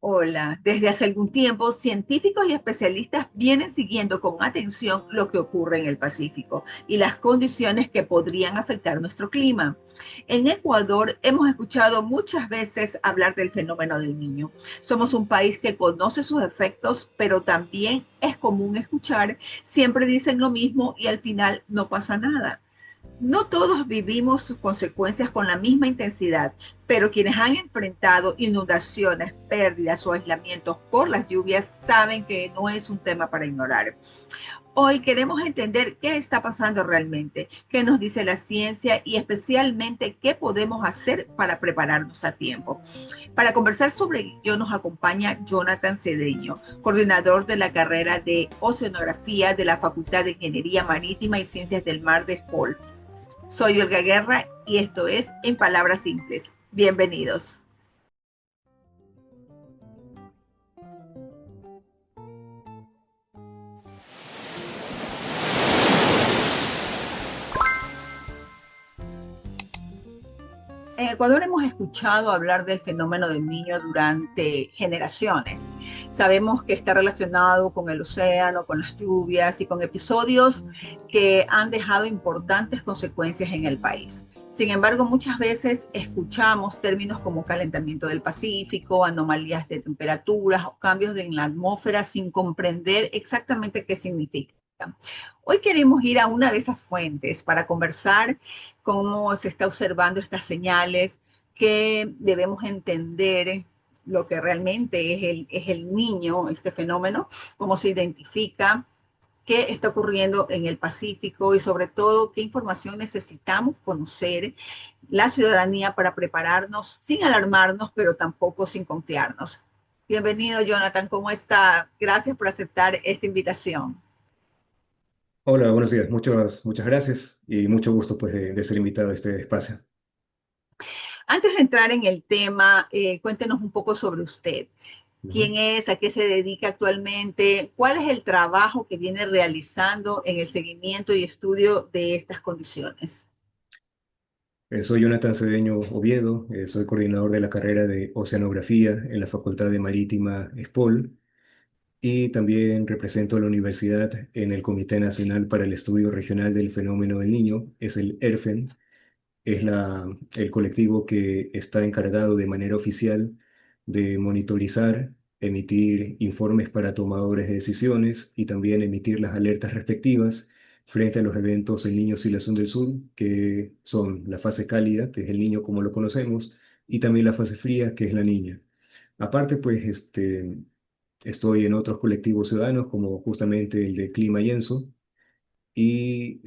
Hola, desde hace algún tiempo, científicos y especialistas vienen siguiendo con atención lo que ocurre en el Pacífico y las condiciones que podrían afectar nuestro clima. En Ecuador hemos escuchado muchas veces hablar del fenómeno del niño. Somos un país que conoce sus efectos, pero también es común escuchar, siempre dicen lo mismo y al final no pasa nada. No todos vivimos sus consecuencias con la misma intensidad, pero quienes han enfrentado inundaciones, pérdidas o aislamientos por las lluvias saben que no es un tema para ignorar. Hoy queremos entender qué está pasando realmente, qué nos dice la ciencia y especialmente qué podemos hacer para prepararnos a tiempo. Para conversar sobre ello nos acompaña Jonathan Cedeño, coordinador de la carrera de Oceanografía de la Facultad de Ingeniería Marítima y Ciencias del Mar de SPOL. Soy Olga Guerra y esto es En Palabras Simples. Bienvenidos. En Ecuador hemos escuchado hablar del fenómeno del niño durante generaciones. Sabemos que está relacionado con el océano, con las lluvias y con episodios que han dejado importantes consecuencias en el país. Sin embargo, muchas veces escuchamos términos como calentamiento del Pacífico, anomalías de temperaturas o cambios en la atmósfera sin comprender exactamente qué significa. Hoy queremos ir a una de esas fuentes para conversar cómo se está observando estas señales, que debemos entender lo que realmente es el niño, este fenómeno, cómo se identifica, qué está ocurriendo en el Pacífico y sobre todo qué información necesitamos conocer la ciudadanía para prepararnos sin alarmarnos, pero tampoco sin confiarnos. Bienvenido, Jonathan, ¿cómo está? Gracias por aceptar esta invitación. Hola, buenos días. Muchas gracias y mucho gusto pues de ser invitado a este espacio. Antes de entrar en el tema, cuéntenos un poco sobre usted. Ujú. ¿Quién es? ¿A qué se dedica actualmente? ¿Cuál es el trabajo que viene realizando en el seguimiento y estudio de estas condiciones? Soy Jonathan Cedeño Oviedo, soy coordinador de la carrera de Oceanografía en la Facultad de Marítima SPOL y también represento a la universidad en el Comité Nacional para el Estudio Regional del Fenómeno del Niño, es el ERFEN. Es el colectivo que está encargado de manera oficial de monitorizar, emitir informes para tomadores de decisiones y también emitir las alertas respectivas frente a los eventos El Niño Oscilación del Sur, que son la fase cálida, que es el niño como lo conocemos, y también la fase fría, que es la niña. Aparte, pues, estoy en otros colectivos ciudadanos, como justamente el de Clima y Enso, y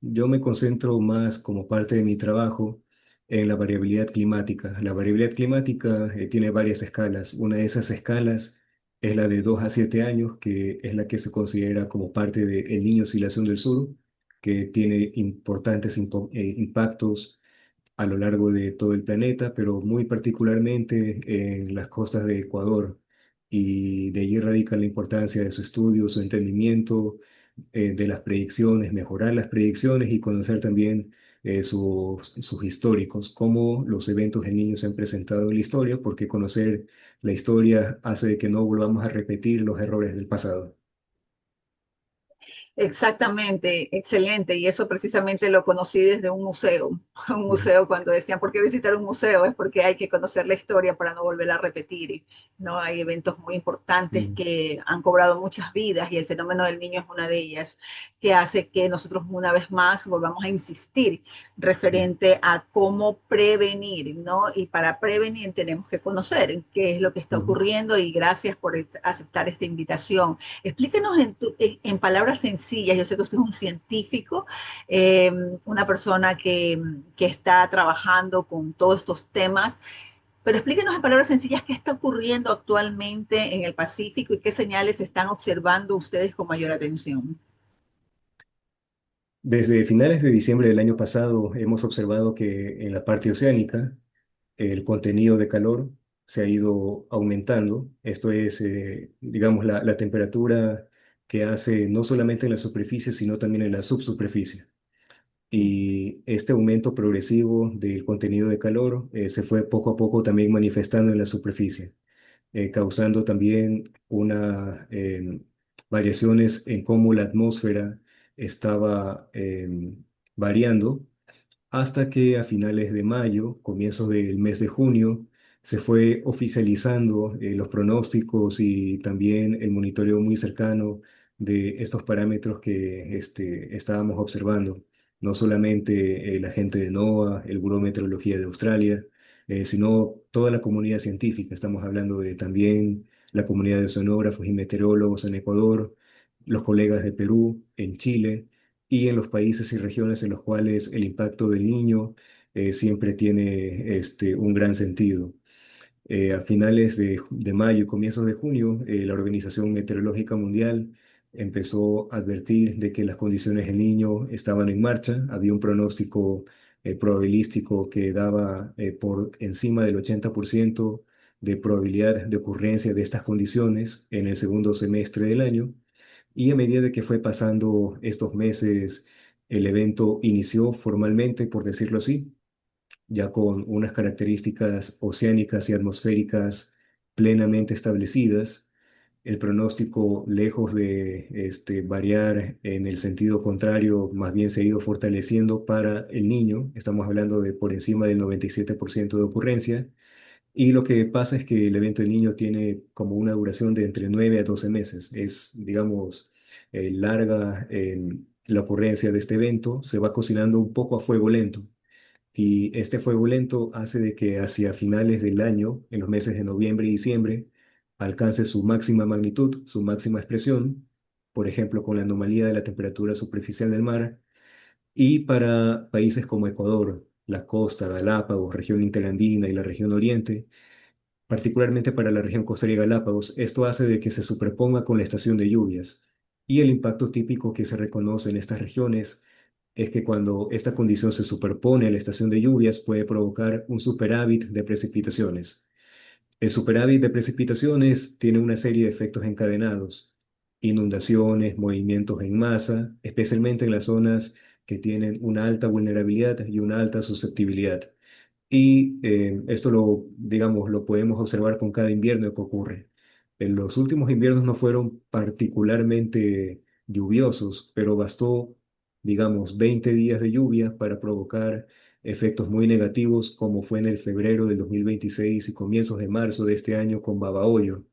yo me concentro más como parte de mi trabajo en la variabilidad climática. La variabilidad climática tiene varias escalas. Una de esas escalas es la de 2 a 7 años, que es la que se considera como parte del Niño Oscilación del Sur, que tiene importantes impactos a lo largo de todo el planeta, pero muy particularmente en las costas de Ecuador. Y de allí radica la importancia de su estudio, su entendimiento de las predicciones, mejorar las predicciones y conocer también sus históricos, cómo los eventos en niños se han presentado en la historia, porque conocer la historia hace de que no volvamos a repetir los errores del pasado. Exactamente, excelente. Y eso precisamente lo conocí desde un museo. Un Ujú, museo cuando decían, ¿por qué visitar un museo? Es porque hay que conocer la historia para no volverla a repetir. ¿No? Hay eventos muy importantes ujú, que han cobrado muchas vidas y el fenómeno del niño es una de ellas, que hace que nosotros una vez más volvamos a insistir ujú, referente a cómo prevenir, ¿no? Y para prevenir tenemos que conocer qué es lo que está ujú. ocurriendo y gracias por aceptar esta invitación. Explíquenos en palabras sencillas, yo sé que usted es un científico, eh, una persona que está trabajando con todos estos temas, pero explíquenos en palabras sencillas qué está ocurriendo actualmente en el Pacífico y qué señales están observando ustedes con mayor atención. Desde finales de diciembre del año pasado hemos observado que en la parte oceánica el contenido de calor se ha ido aumentando. Esto es, digamos, la temperatura que hace no solamente en la superficie, sino también en la subsuperficie. Y este aumento progresivo del contenido de calor se fue poco a poco también manifestando en la superficie. causando también una variaciones en cómo la atmósfera estaba variando hasta que a finales de mayo, comienzos del mes de junio, se fue oficializando los pronósticos y también el monitoreo muy cercano de estos parámetros que estábamos observando. No solamente la gente de NOAA, el Buró de Meteorología de Australia, sino toda la comunidad científica. Estamos hablando de también la comunidad de oceanógrafos y meteorólogos en Ecuador, los colegas de Perú, en Chile y en los países y regiones en los cuales el impacto del niño siempre tiene un gran sentido. A finales de mayo y comienzos de junio, la Organización Meteorológica Mundial empezó a advertir de que las condiciones del niño estaban en marcha. Había un pronóstico probabilístico que daba por encima del 80% de probabilidad de ocurrencia de estas condiciones en el segundo semestre del año. Y a medida de que fue pasando estos meses, el evento inició formalmente, por decirlo así, ya con unas características oceánicas y atmosféricas plenamente establecidas. El pronóstico, lejos de variar en el sentido contrario, más bien se ha ido fortaleciendo para el niño. Estamos hablando de por encima del 97% de ocurrencia. Y lo que pasa es que el evento del niño tiene como una duración de entre 9 a 12 meses. Es, digamos, larga la ocurrencia de este evento. Se va cocinando un poco a fuego lento. Y este fuego lento hace de que hacia finales del año, en los meses de noviembre y diciembre, alcance su máxima magnitud, su máxima expresión, por ejemplo, con la anomalía de la temperatura superficial del mar. Y para países como Ecuador, la costa, Galápagos, región interandina y la región oriente, particularmente para la región costera y Galápagos, esto hace de que se superponga con la estación de lluvias. Y el impacto típico que se reconoce en estas regiones es que cuando esta condición se superpone a la estación de lluvias puede provocar un superávit de precipitaciones. El superávit de precipitaciones tiene una serie de efectos encadenados: inundaciones, movimientos en masa, especialmente en las zonas que tienen una alta vulnerabilidad y una alta susceptibilidad. Y esto digamos, lo podemos observar con cada invierno que ocurre. En los últimos inviernos no fueron particularmente lluviosos, pero bastó, digamos, 20 días de lluvia para provocar efectos muy negativos, como fue en el febrero del 2026 y comienzos de marzo de este año con Babahoyo.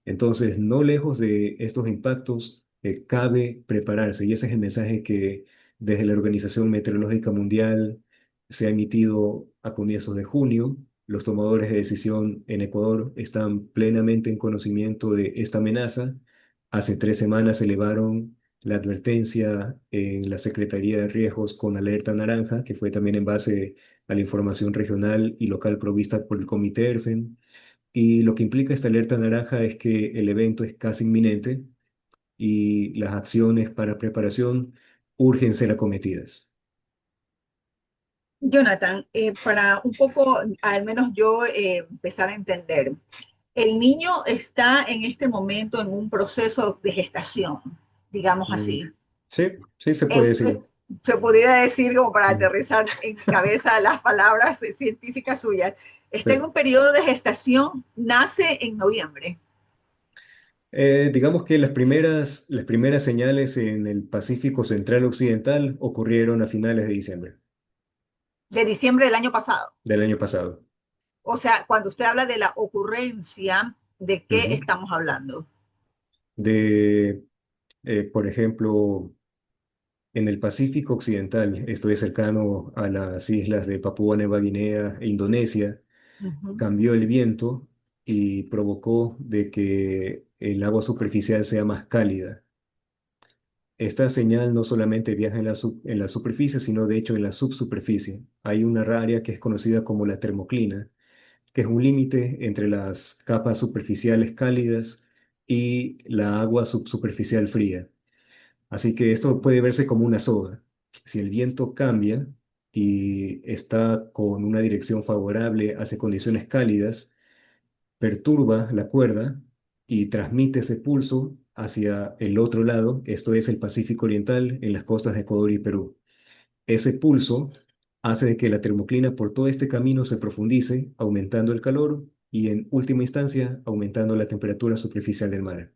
Entonces, no lejos de estos impactos, cabe prepararse, y ese es el mensaje que desde la Organización Meteorológica Mundial se ha emitido a comienzos de junio. Los tomadores de decisión en Ecuador están plenamente en conocimiento de esta amenaza. Hace 3 semanas elevaron la advertencia en la Secretaría de Riesgos con alerta naranja, que fue también en base a la información regional y local provista por el Comité ERFEN. Y lo que implica esta alerta naranja es que el evento es casi inminente y las acciones para preparación urgen ser acometidas. Jonathan, para un poco, al menos yo, empezar a entender, el niño está en este momento en un proceso de gestación, digamos Mm, así. sí, sí se puede Eh, decir. eh, Se podría decir, como para Mm, aterrizar en mi cabeza las palabras científicas suyas, está en sí. un periodo de gestación, nace en noviembre, Digamos que las primeras señales en el Pacífico Central Occidental ocurrieron a finales de diciembre de diciembre del año pasado. del año pasado. O sea, cuando usted habla de la ocurrencia, ¿de qué Ujú. estamos hablando? De, por ejemplo, en el Pacífico Occidental, esto es cercano a las islas de Papúa Nueva Guinea e Indonesia, Uh -huh. cambió el viento y provocó de que el agua superficial sea más cálida. Esta señal no solamente viaja en la superficie, sino de hecho en la subsuperficie. Hay una área que es conocida como la termoclina, que es un límite entre las capas superficiales cálidas y la agua subsuperficial fría. Así que esto puede verse como una soga. Si el viento cambia y está con una dirección favorable hacia condiciones cálidas, perturba la cuerda y transmite ese pulso hacia el otro lado, esto es el Pacífico Oriental, en las costas de Ecuador y Perú. Ese pulso hace de que la termoclina por todo este camino se profundice, aumentando el calor y en última instancia aumentando la temperatura superficial del mar.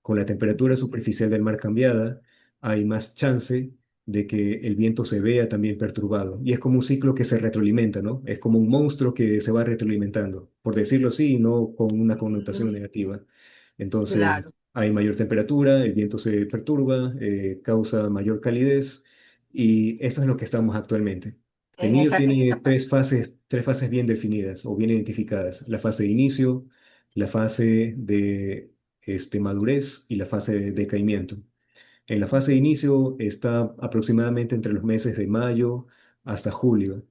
Con la temperatura superficial del mar cambiada, hay más chance de que el viento se vea también perturbado. Y es como un ciclo que se retroalimenta, ¿no? Es como un monstruo que se va retroalimentando, por decirlo así, y no con una connotación Mm, negativa. Entonces, claro, hay mayor temperatura, el viento se perturba, causa mayor calidez, y eso es lo que estamos actualmente. El Niño en tiene esa parte. tres fases bien definidas o bien identificadas. La fase de inicio, la fase de madurez y la fase de decaimiento. En la fase de inicio está aproximadamente entre los meses de mayo hasta julio.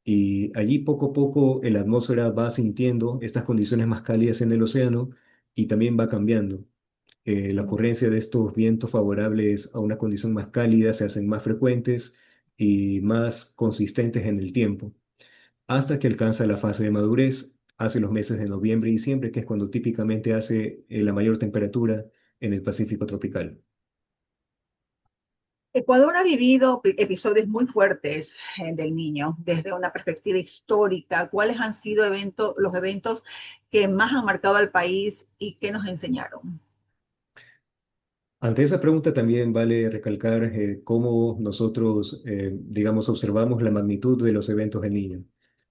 Y allí poco a poco la atmósfera va sintiendo estas condiciones más cálidas en el océano y también va cambiando. La ocurrencia de estos vientos favorables a una condición más cálida se hacen más frecuentes y más consistentes en el tiempo, hasta que alcanza la fase de madurez hace los meses de noviembre y diciembre, que es cuando típicamente hace la mayor temperatura en el Pacífico tropical. Ecuador ha vivido episodios muy fuertes del Niño desde una perspectiva histórica. ¿Cuáles han sido los eventos que más han marcado al país y que nos enseñaron? Ante esa pregunta también vale recalcar cómo nosotros, digamos, observamos la magnitud de los eventos del niño.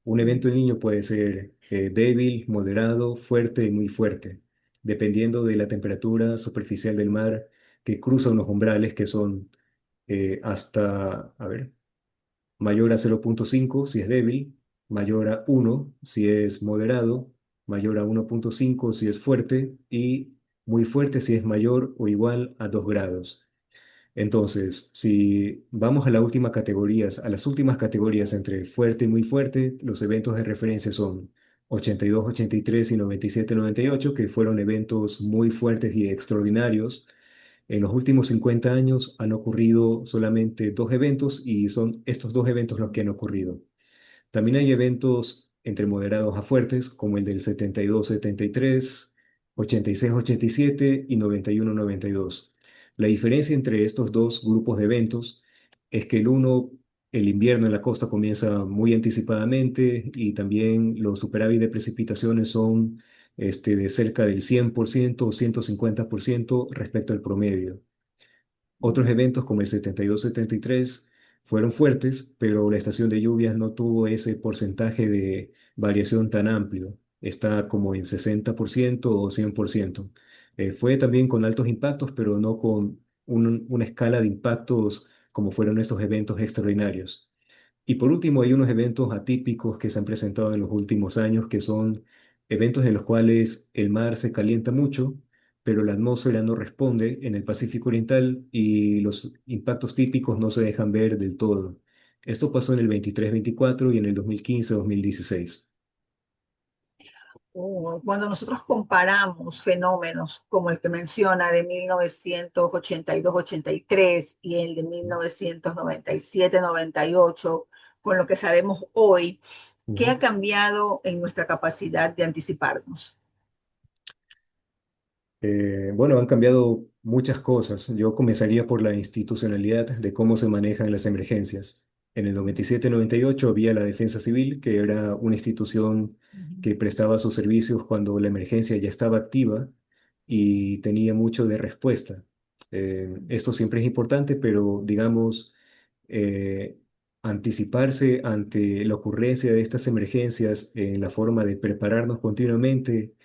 Un evento del niño puede ser débil, moderado, fuerte y muy fuerte, dependiendo de la temperatura superficial del mar que cruza unos umbrales que son hasta, a ver, mayor a 0,5 si es débil, mayor a 1 si es moderado, mayor a 1,5 si es fuerte y muy fuerte si es mayor o igual a 2 grados. Entonces, si vamos a a las últimas categorías entre fuerte y muy fuerte, los eventos de referencia son 82, 83 y 97, 98, que fueron eventos muy fuertes y extraordinarios. En los últimos 50 años han ocurrido solamente dos eventos y son estos dos eventos los que han ocurrido. También hay eventos entre moderados a fuertes, como el del 72-73, 86-87 y 91-92. La diferencia entre estos dos grupos de eventos es que el invierno en la costa comienza muy anticipadamente y también los superávit de precipitaciones son de cerca del 100% o 150% respecto al promedio. Otros eventos como el 72-73 fueron fuertes, pero la estación de lluvias no tuvo ese porcentaje de variación tan amplio. Está como en 60% o 100%. Fue también con altos impactos, pero no con una escala de impactos como fueron estos eventos extraordinarios. Y por último, hay unos eventos atípicos que se han presentado en los últimos años, que son eventos en los cuales el mar se calienta mucho, pero la atmósfera no responde en el Pacífico Oriental y los impactos típicos no se dejan ver del todo. Esto pasó en el 23-24 y en el 2015-2016. Cuando nosotros comparamos fenómenos como el que menciona de 1982-83 y el de 1997-98, con lo que sabemos hoy, ¿qué Ujú. ha cambiado en nuestra capacidad de anticiparnos? Bueno, han cambiado muchas cosas. Yo comenzaría por la institucionalidad de cómo se manejan las emergencias. En el 97-98 había la Defensa Civil, que era una institución que prestaba sus servicios cuando la emergencia ya estaba activa y tenía mucho de respuesta. Esto siempre es importante, pero digamos, eh, anticiparse ante la ocurrencia de estas emergencias en la forma de prepararnos continuamente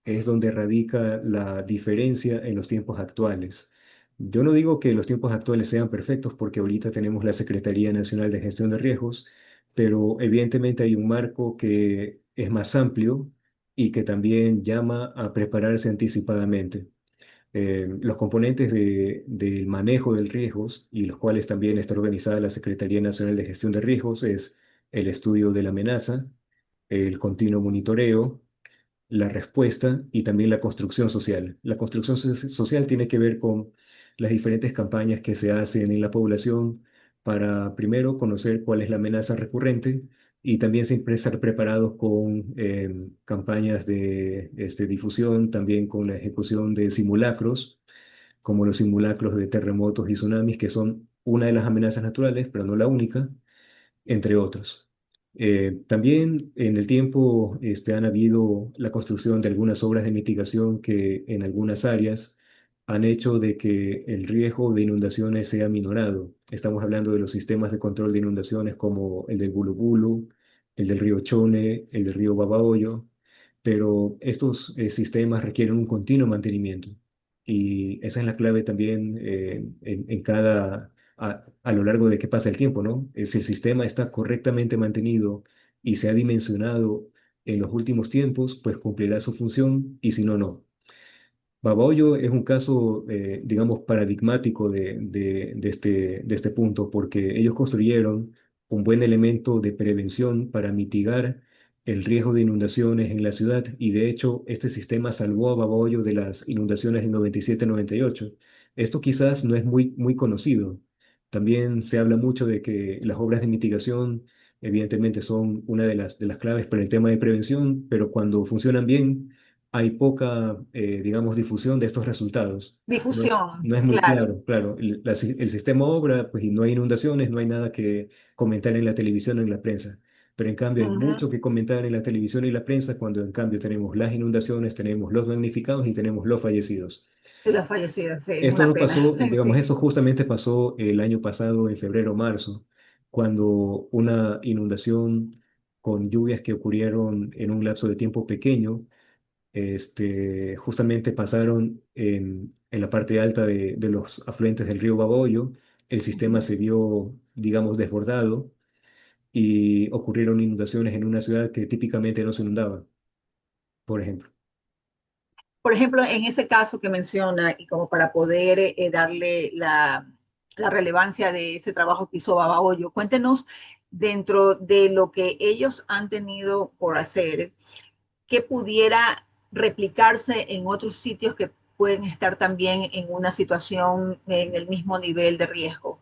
es donde radica la diferencia en los tiempos actuales. Yo no digo que los tiempos actuales sean perfectos porque ahorita tenemos la Secretaría Nacional de Gestión de Riesgos, pero evidentemente hay un marco que es más amplio y que también llama a prepararse anticipadamente. Los componentes del manejo del riesgos y los cuales también está organizada la Secretaría Nacional de Gestión de Riesgos es el estudio de la amenaza, el continuo monitoreo, la respuesta y también la construcción social. La construcción social tiene que ver con las diferentes campañas que se hacen en la población para primero conocer cuál es la amenaza recurrente y también siempre estar preparados con campañas de difusión, también con la ejecución de simulacros, como los simulacros de terremotos y tsunamis, que son una de las amenazas naturales, pero no la única, entre otros. También en el tiempo han habido la construcción de algunas obras de mitigación que en algunas áreas han hecho de que el riesgo de inundaciones sea minorado. Estamos hablando de los sistemas de control de inundaciones como el del Bulu Bulu, el del río Chone, el del río Babahoyo, pero estos sistemas requieren un continuo mantenimiento. Y esa es la clave también en cada a lo largo de que pasa el tiempo, ¿no? Si el sistema está correctamente mantenido y se ha dimensionado en los últimos tiempos, pues cumplirá su función y si no, no. Babahoyo es un caso, digamos, paradigmático de este punto, porque ellos construyeron un buen elemento de prevención para mitigar el riesgo de inundaciones en la ciudad y de hecho este sistema salvó a Babahoyo de las inundaciones en 97-98. Esto quizás no es muy conocido. También se habla mucho de que las obras de mitigación evidentemente son una de las claves para el tema de prevención, pero cuando funcionan bien hay poca, digamos, difusión de estos resultados. No, Difusión, no es muy claro. claro, claro. El sistema obra, pues y no hay inundaciones, no hay nada que comentar en la televisión o en la prensa. Pero en cambio hay Ujú. mucho que comentar en la televisión y la prensa cuando en cambio tenemos las inundaciones, tenemos los damnificados y tenemos los fallecidos. Y los fallecidos, sí, es Esto una no pena. pasó, digamos, Sí. eso justamente pasó el año pasado en febrero o marzo, cuando una inundación con lluvias que ocurrieron en un lapso de tiempo pequeño justamente pasaron en la parte alta de los afluentes del río Baboyo, el sistema Ujú. se vio, digamos, desbordado y ocurrieron inundaciones en una ciudad que típicamente no se inundaba, por ejemplo. Por ejemplo, en ese caso que menciona, y como para poder darle la relevancia de ese trabajo que hizo Babahoyo, cuéntenos dentro de lo que ellos han tenido por hacer, que pudiera replicarse en otros sitios que pueden estar también en una situación en el mismo nivel de riesgo.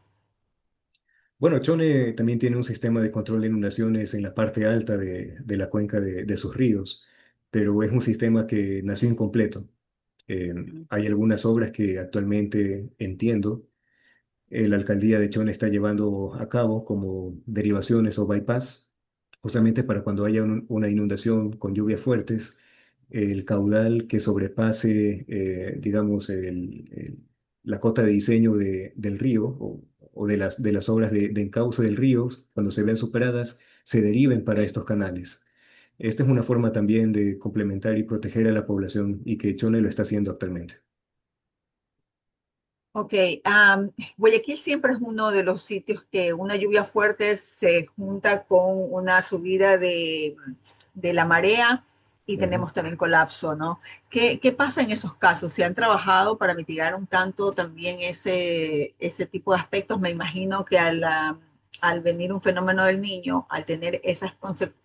Bueno, Chone también tiene un sistema de control de inundaciones en la parte alta de la cuenca de sus ríos, pero es un sistema que nació incompleto. Hay algunas obras que actualmente entiendo la alcaldía de Chone está llevando a cabo como derivaciones o bypass, justamente para cuando haya una inundación con lluvias fuertes, el caudal que sobrepase, digamos, la cota de diseño del río o de las obras de encauce del río, cuando se vean superadas, se deriven para estos canales. Esta es una forma también de complementar y proteger a la población y que Chone lo está haciendo actualmente. Ok, Guayaquil siempre es uno de los sitios que una lluvia fuerte se junta con una subida de la marea y Ujú. tenemos también colapso, ¿no? ¿Qué pasa en esos casos? ¿Se han trabajado para mitigar un tanto también ese tipo de aspectos? Me imagino que al venir un fenómeno del niño, al tener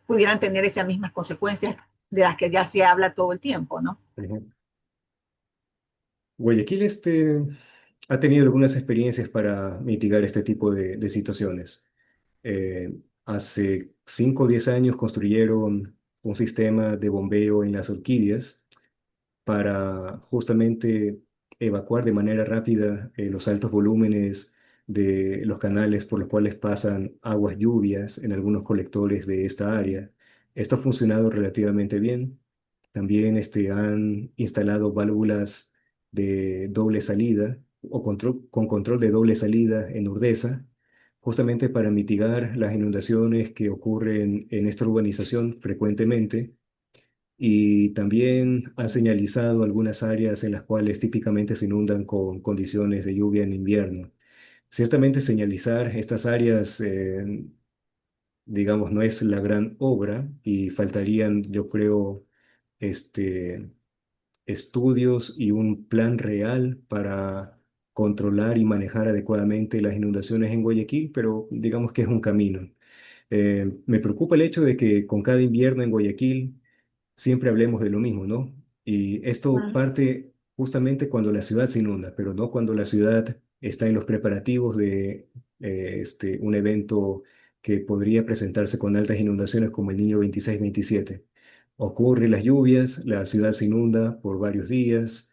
pudieran tener esas mismas consecuencias de las que ya se habla todo el tiempo, ¿no? Ujú. Guayaquil ha tenido algunas experiencias para mitigar este tipo de situaciones. Hace 5 o 10 años construyeron un sistema de bombeo en las orquídeas para justamente evacuar de manera rápida los altos volúmenes de los canales por los cuales pasan aguas lluvias en algunos colectores de esta área. Esto ha funcionado relativamente bien. También han instalado válvulas de doble salida o con control de doble salida en Urdesa, justamente para mitigar las inundaciones que ocurren en esta urbanización frecuentemente. Y también han señalizado algunas áreas en las cuales típicamente se inundan con condiciones de lluvia en invierno. Ciertamente señalizar estas áreas, digamos, no es la gran obra y faltarían, yo creo, este, estudios y un plan real para controlar y manejar adecuadamente las inundaciones en Guayaquil, pero digamos que es un camino. Me preocupa el hecho de que con cada invierno en Guayaquil siempre hablemos de lo mismo, ¿no? Y esto Mm. parte justamente cuando la ciudad se inunda, pero no cuando la ciudad está en los preparativos de un evento que podría presentarse con altas inundaciones como el Niño 26-27. Ocurren las lluvias, la ciudad se inunda por varios días,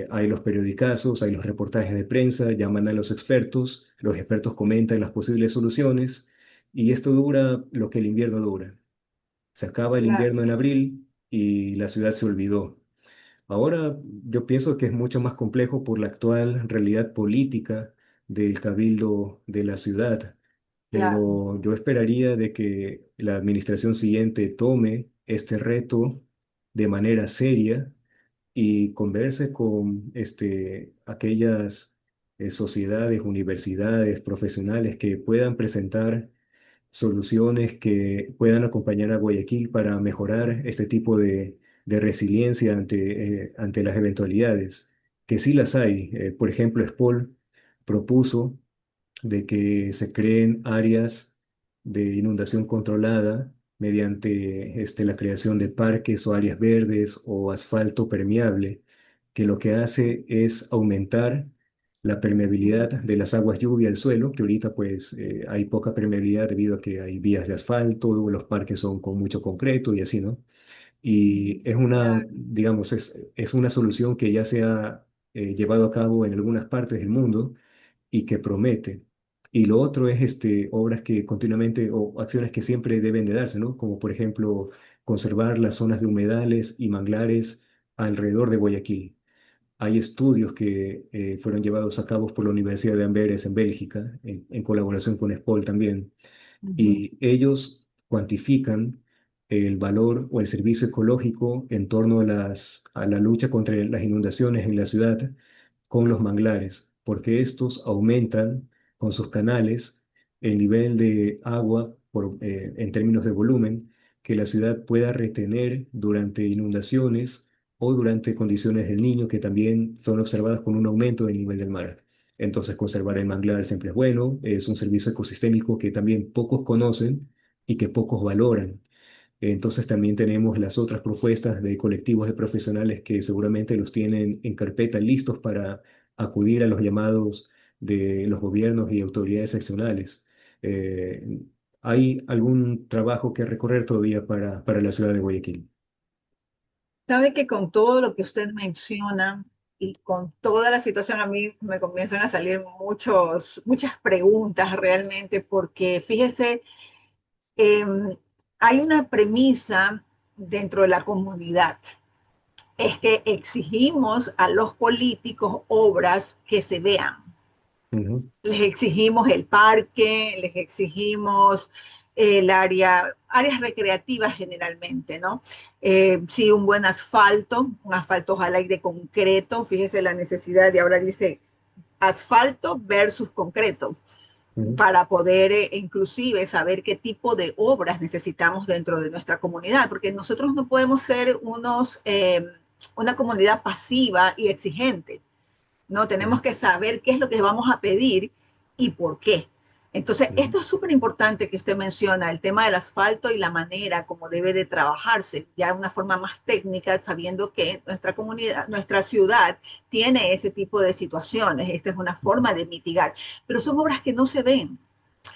hay los periodicazos, hay los reportajes de prensa, llaman a los expertos comentan las posibles soluciones y esto dura lo que el invierno dura. Se acaba el Claro, invierno en abril y la ciudad se olvidó. Ahora yo pienso que es mucho más complejo por la actual realidad política del cabildo de la ciudad, claro. pero yo esperaría de que la administración siguiente tome este reto de manera seria y converse con aquellas sociedades, universidades, profesionales que puedan presentar soluciones que puedan acompañar a Guayaquil para mejorar este tipo de resiliencia ante las eventualidades, que sí las hay. Por ejemplo, SPOL propuso de que se creen áreas de inundación controlada mediante la creación de parques o áreas verdes o asfalto permeable, que lo que hace es aumentar la permeabilidad de las aguas lluvia al suelo, que ahorita pues hay poca permeabilidad debido a que hay vías de asfalto, los parques son con mucho concreto y así, ¿no? Y es una, Claro. digamos, es una solución que ya se ha llevado a cabo en algunas partes del mundo y que promete. Y lo otro es obras que continuamente o acciones que siempre deben de darse, ¿no? Como por ejemplo conservar las zonas de humedales y manglares alrededor de Guayaquil. Hay estudios que fueron llevados a cabo por la Universidad de Amberes en Bélgica, en colaboración con SPOL también, Ujú. y ellos cuantifican el valor o el servicio ecológico en torno a la lucha contra las inundaciones en la ciudad con los manglares, porque estos aumentan con sus canales el nivel de agua en términos de volumen que la ciudad pueda retener durante inundaciones o durante condiciones del Niño que también son observadas con un aumento del nivel del mar. Entonces, conservar el manglar siempre es bueno, es un servicio ecosistémico que también pocos conocen y que pocos valoran. Entonces también tenemos las otras propuestas de colectivos de profesionales que seguramente los tienen en carpeta listos para acudir a los llamados de los gobiernos y autoridades seccionales. Eh, ¿Hay algún trabajo que recorrer todavía para la ciudad de Guayaquil? Sabe que con todo lo que usted menciona y con toda la situación, a mí me comienzan a salir muchas preguntas realmente, porque fíjese, em, hay una premisa dentro de la comunidad, es que exigimos a los políticos obras que se vean. Ujú, Les exigimos el parque, les exigimos áreas recreativas generalmente, ¿no? Sí, un buen asfalto, un asfalto ojalá y de concreto, fíjese la necesidad de ahora dice asfalto versus concreto, ujú, para poder inclusive saber qué tipo de obras necesitamos dentro de nuestra comunidad, porque nosotros no podemos ser una comunidad pasiva y exigente. No, tenemos ujú, que saber qué es lo que vamos a pedir y por qué. Entonces, ujú. esto es súper importante que usted menciona, el tema del asfalto y la manera como debe de trabajarse, ya de una forma más técnica, sabiendo que nuestra comunidad, nuestra ciudad tiene ese tipo de situaciones. Esta es una forma de mitigar, pero son obras que no se ven.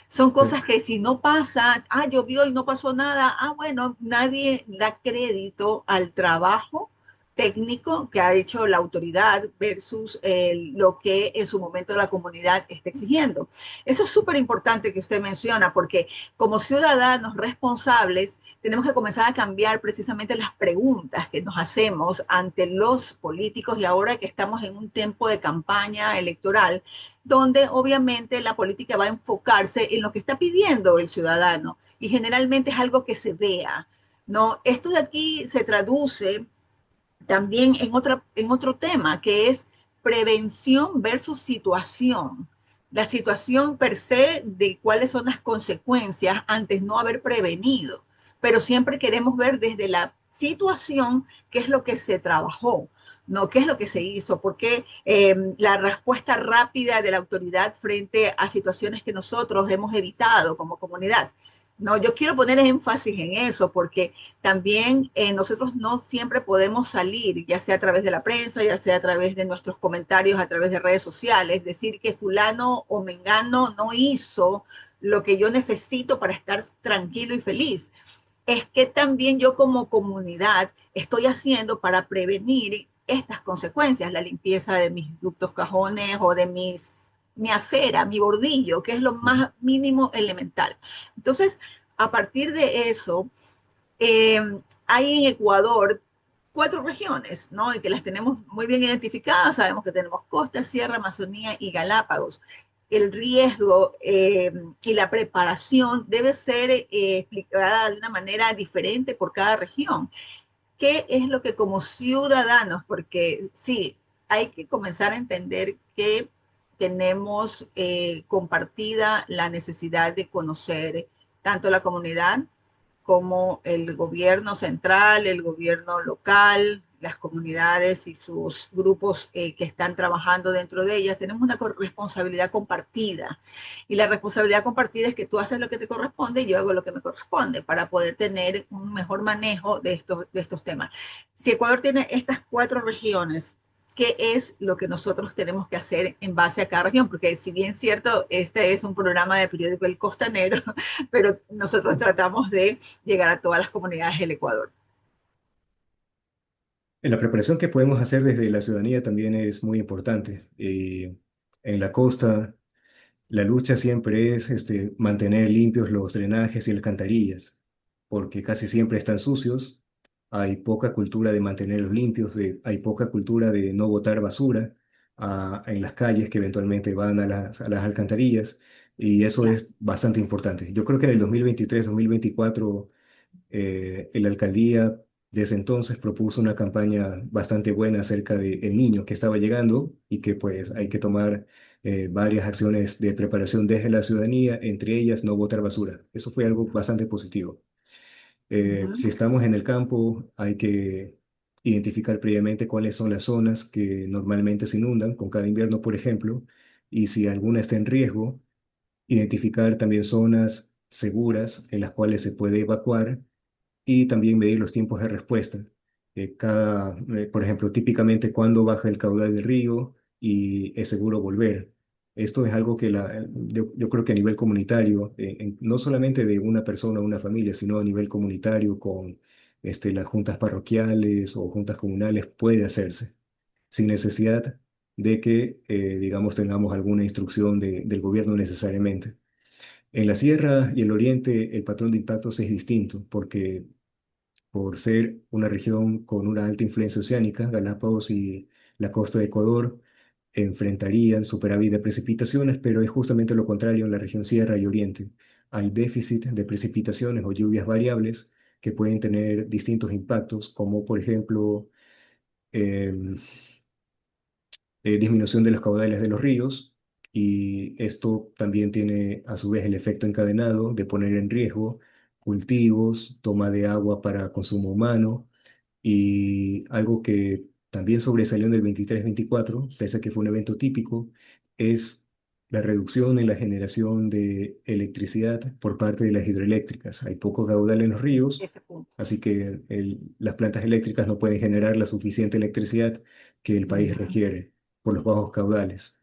Son Sí. cosas que si no pasa, llovió y no pasó nada, bueno, nadie da crédito al trabajo técnico que ha hecho la autoridad versus lo que en su momento la comunidad está exigiendo. Eso es súper importante que usted menciona, porque como ciudadanos responsables tenemos que comenzar a cambiar precisamente las preguntas que nos hacemos ante los políticos y ahora que estamos en un tiempo de campaña electoral, donde obviamente la política va a enfocarse en lo que está pidiendo el ciudadano y generalmente es algo que se vea. ¿No? Esto de aquí se traduce también en otro tema, que es prevención versus situación. La situación per se de cuáles son las consecuencias antes no haber prevenido, pero siempre queremos ver desde la situación qué es lo que se trabajó, no qué es lo que se hizo, porque la respuesta rápida de la autoridad frente a situaciones que nosotros hemos evitado como comunidad. No, yo quiero poner énfasis en eso porque también nosotros no siempre podemos salir, ya sea a través de la prensa, ya sea a través de nuestros comentarios, a través de redes sociales, decir que fulano o mengano no hizo lo que yo necesito para estar tranquilo y feliz. Es que también yo como comunidad estoy haciendo para prevenir estas consecuencias, la limpieza de mis ductos cajones o de mis mi acera, mi bordillo, que es lo Ujú. más mínimo elemental. Entonces, a partir de eso, eh, hay en Ecuador cuatro regiones, ¿no? Y que las tenemos muy bien identificadas. Sabemos que tenemos costa, sierra, Amazonía y Galápagos. El riesgo y la preparación debe ser explicada de una manera diferente por cada región. ¿Qué es lo que como ciudadanos, porque sí, hay que comenzar a entender que tenemos compartida la necesidad de conocer tanto la comunidad como el gobierno central, el gobierno local, las comunidades y sus grupos que están trabajando dentro de ellas? Tenemos una responsabilidad compartida. Y la responsabilidad compartida es que tú haces lo que te corresponde y yo hago lo que me corresponde para poder tener un mejor manejo de estos temas. Si Ecuador tiene estas cuatro regiones, qué es lo que nosotros tenemos que hacer en base a cada región, porque si bien es cierto, este es un programa de periódico El Costanero, pero nosotros tratamos de llegar a todas las comunidades del Ecuador. La preparación que podemos hacer desde la ciudadanía también es muy importante. En la costa, la lucha siempre es mantener limpios los drenajes y alcantarillas, porque casi siempre están sucios. Hay poca cultura de mantenerlos limpios, hay poca cultura de no botar basura en las calles que eventualmente van a las alcantarillas, y eso Ya. es bastante importante. Yo creo que en el 2023-2024 la alcaldía desde entonces propuso una campaña bastante buena acerca del niño que estaba llegando y que pues hay que tomar varias acciones de preparación desde la ciudadanía, entre ellas no botar basura. Eso fue algo bastante positivo. Si Ujú, estamos en el campo, hay que identificar previamente cuáles son las zonas que normalmente se inundan con cada invierno, por ejemplo, y si alguna está en riesgo, identificar también zonas seguras en las cuales se puede evacuar y también medir los tiempos de respuesta. Por ejemplo, típicamente cuando baja el caudal del río y es seguro volver. Esto es algo que yo creo que a nivel comunitario, no solamente de una persona o una familia, sino a nivel comunitario con las juntas parroquiales o juntas comunales puede hacerse sin necesidad de que, digamos, tengamos alguna instrucción del gobierno necesariamente. En la sierra y el oriente el patrón de impactos es distinto porque por ser una región con una alta influencia oceánica, Galápagos y la costa de Ecuador enfrentarían superávit de precipitaciones, pero es justamente lo contrario en la región Sierra y Oriente. Hay déficit de precipitaciones o lluvias variables que pueden tener distintos impactos, como por ejemplo em, disminución de los caudales de los ríos, y esto también tiene a su vez el efecto encadenado de poner en riesgo cultivos, toma de agua para consumo humano, y algo que también sobresalió en el 23-24, pese a que fue un evento típico, es la reducción en la generación de electricidad por parte de las hidroeléctricas. Hay poco caudal en los ríos, ese punto. así que las plantas eléctricas no pueden generar la suficiente electricidad que el país Ujú, requiere por los bajos caudales.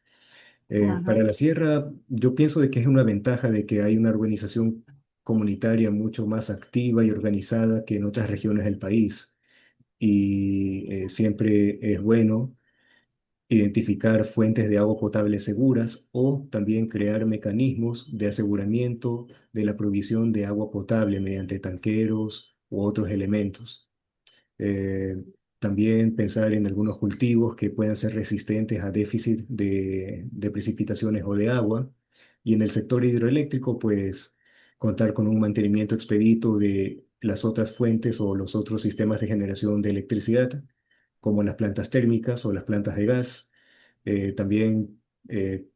Para ujú. la sierra, yo pienso de que es una ventaja de que hay una organización comunitaria mucho más activa y organizada que en otras regiones del país. Y siempre es bueno identificar fuentes de agua potable seguras o también crear mecanismos de aseguramiento de la provisión de agua potable mediante tanqueros u otros elementos. Eh, También pensar en algunos cultivos que puedan ser resistentes a déficit de precipitaciones o de agua. Y en el sector hidroeléctrico, pues contar con un mantenimiento expedito de las otras fuentes o los otros sistemas de generación de electricidad, como las plantas térmicas o las plantas de gas. También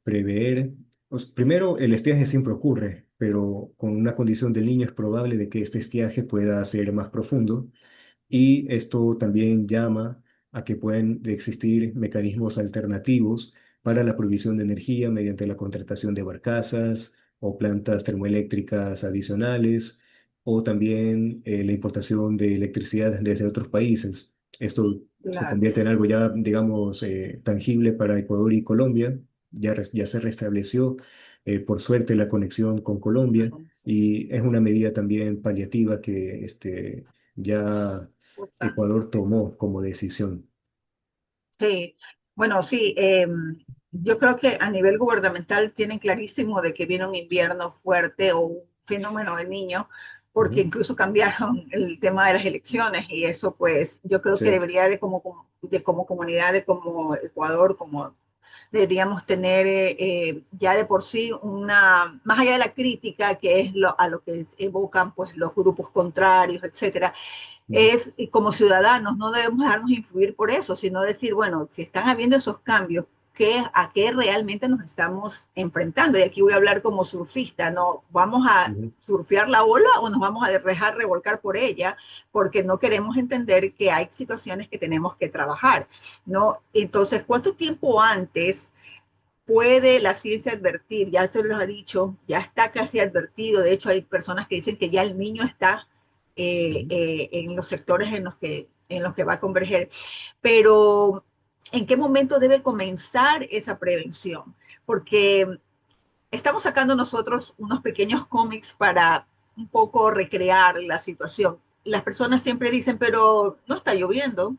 prever, pues, primero, el estiaje siempre ocurre, pero con una condición del niño es probable de que este estiaje pueda ser más profundo, y esto también llama a que pueden existir mecanismos alternativos para la provisión de energía mediante la contratación de barcazas o plantas termoeléctricas adicionales, o también la importación de electricidad desde otros países. Esto se Claro. convierte en algo ya, digamos, tangible para Ecuador y Colombia. Ya se restableció, por suerte, la conexión con Colombia, y es una medida también paliativa que ya Ecuador tomó como decisión. Sí, bueno, sí. yo creo que a nivel gubernamental tienen clarísimo de que viene un invierno fuerte o un fenómeno de niño, porque Ujú. incluso cambiaron el tema de las elecciones y eso pues yo creo que Sí. debería de como comunidad, de como Ecuador, como deberíamos tener ya de por sí una, más allá de la crítica, que es a lo que evocan pues los grupos contrarios, etcétera, Ujú. es como ciudadanos, no debemos dejarnos influir por eso, sino decir, bueno, si están habiendo esos cambios, ¿a qué realmente nos estamos enfrentando? Y aquí voy a hablar como surfista, ¿no? ¿Vamos a Ujú. surfear la ola o nos vamos a dejar revolcar por ella? Porque no queremos entender que hay situaciones que tenemos que trabajar, ¿no? Entonces, ¿cuánto tiempo antes puede la ciencia advertir? Ya usted lo ha dicho, ya está casi advertido. De hecho, hay personas que dicen que ya el niño está Ujú. en los sectores en los que va a converger. Pero, ¿en qué momento debe comenzar esa prevención? Porque estamos sacando nosotros unos pequeños cómics para un poco recrear la situación. Las personas siempre dicen, pero no está lloviendo,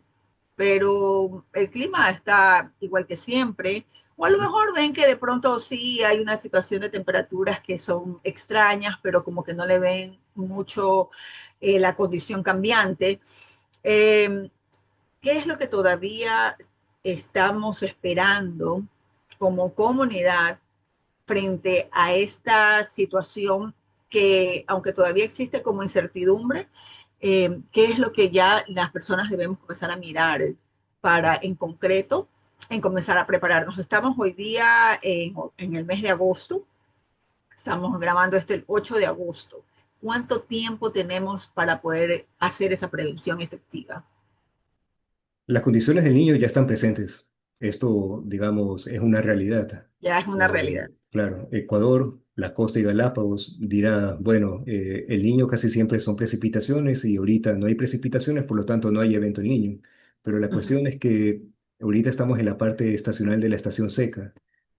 pero el clima está igual que siempre. O a lo mejor ven que de pronto sí hay una situación de temperaturas que son extrañas, pero como que no le ven mucho la condición cambiante. Eh, ¿Qué es lo que todavía estamos esperando como comunidad frente a esta situación que, aunque todavía existe como incertidumbre, qué es lo que ya las personas debemos comenzar a mirar para, en concreto, en comenzar a prepararnos? Estamos hoy día en el mes de agosto, estamos grabando este el 8 de agosto. ¿Cuánto tiempo tenemos para poder hacer esa prevención efectiva? Las condiciones del niño ya están presentes. Esto, digamos, es una realidad. Ya es una realidad. Claro, Ecuador, la costa y Galápagos dirá, bueno, el niño casi siempre son precipitaciones y ahorita no hay precipitaciones, por lo tanto no hay evento el niño. Pero la Uh -huh, cuestión es que ahorita estamos en la parte estacional de la estación seca,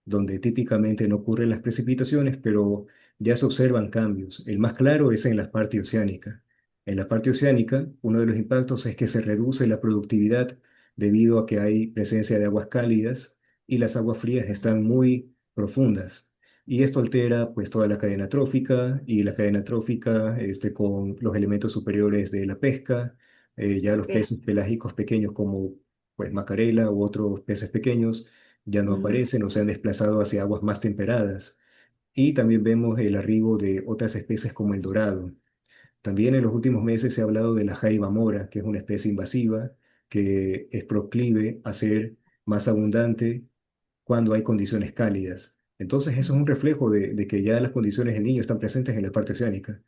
donde típicamente no ocurren las precipitaciones, pero ya se observan cambios. El más claro es en la parte oceánica. En la parte oceánica, uno de los impactos es que se reduce la productividad debido a que hay presencia de aguas cálidas y las aguas frías están muy profundas. Y esto altera pues toda la cadena trófica y la cadena trófica con los elementos superiores de la pesca, ya los okay. peces pelágicos pequeños como pues macarela u otros peces pequeños ya no Uh -huh, aparecen o se han desplazado hacia aguas más temperadas. Y también vemos el arribo de otras especies como el dorado. También en los últimos meses se ha hablado de la jaiba mora, que es una especie invasiva que es proclive a ser más abundante cuando hay condiciones cálidas. Entonces, eso es un reflejo de que ya las condiciones del niño están presentes en la parte oceánica.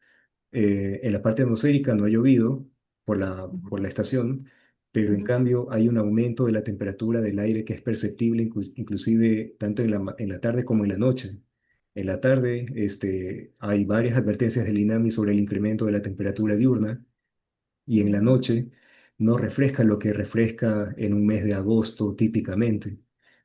En la parte atmosférica no ha llovido por la estación, pero uh en -huh, cambio hay un aumento de la temperatura del aire que es perceptible, inclusive tanto en la tarde como en la noche. En la tarde, hay varias advertencias del INAMI sobre el incremento de la temperatura diurna y en la noche no refresca lo que refresca en un mes de agosto típicamente,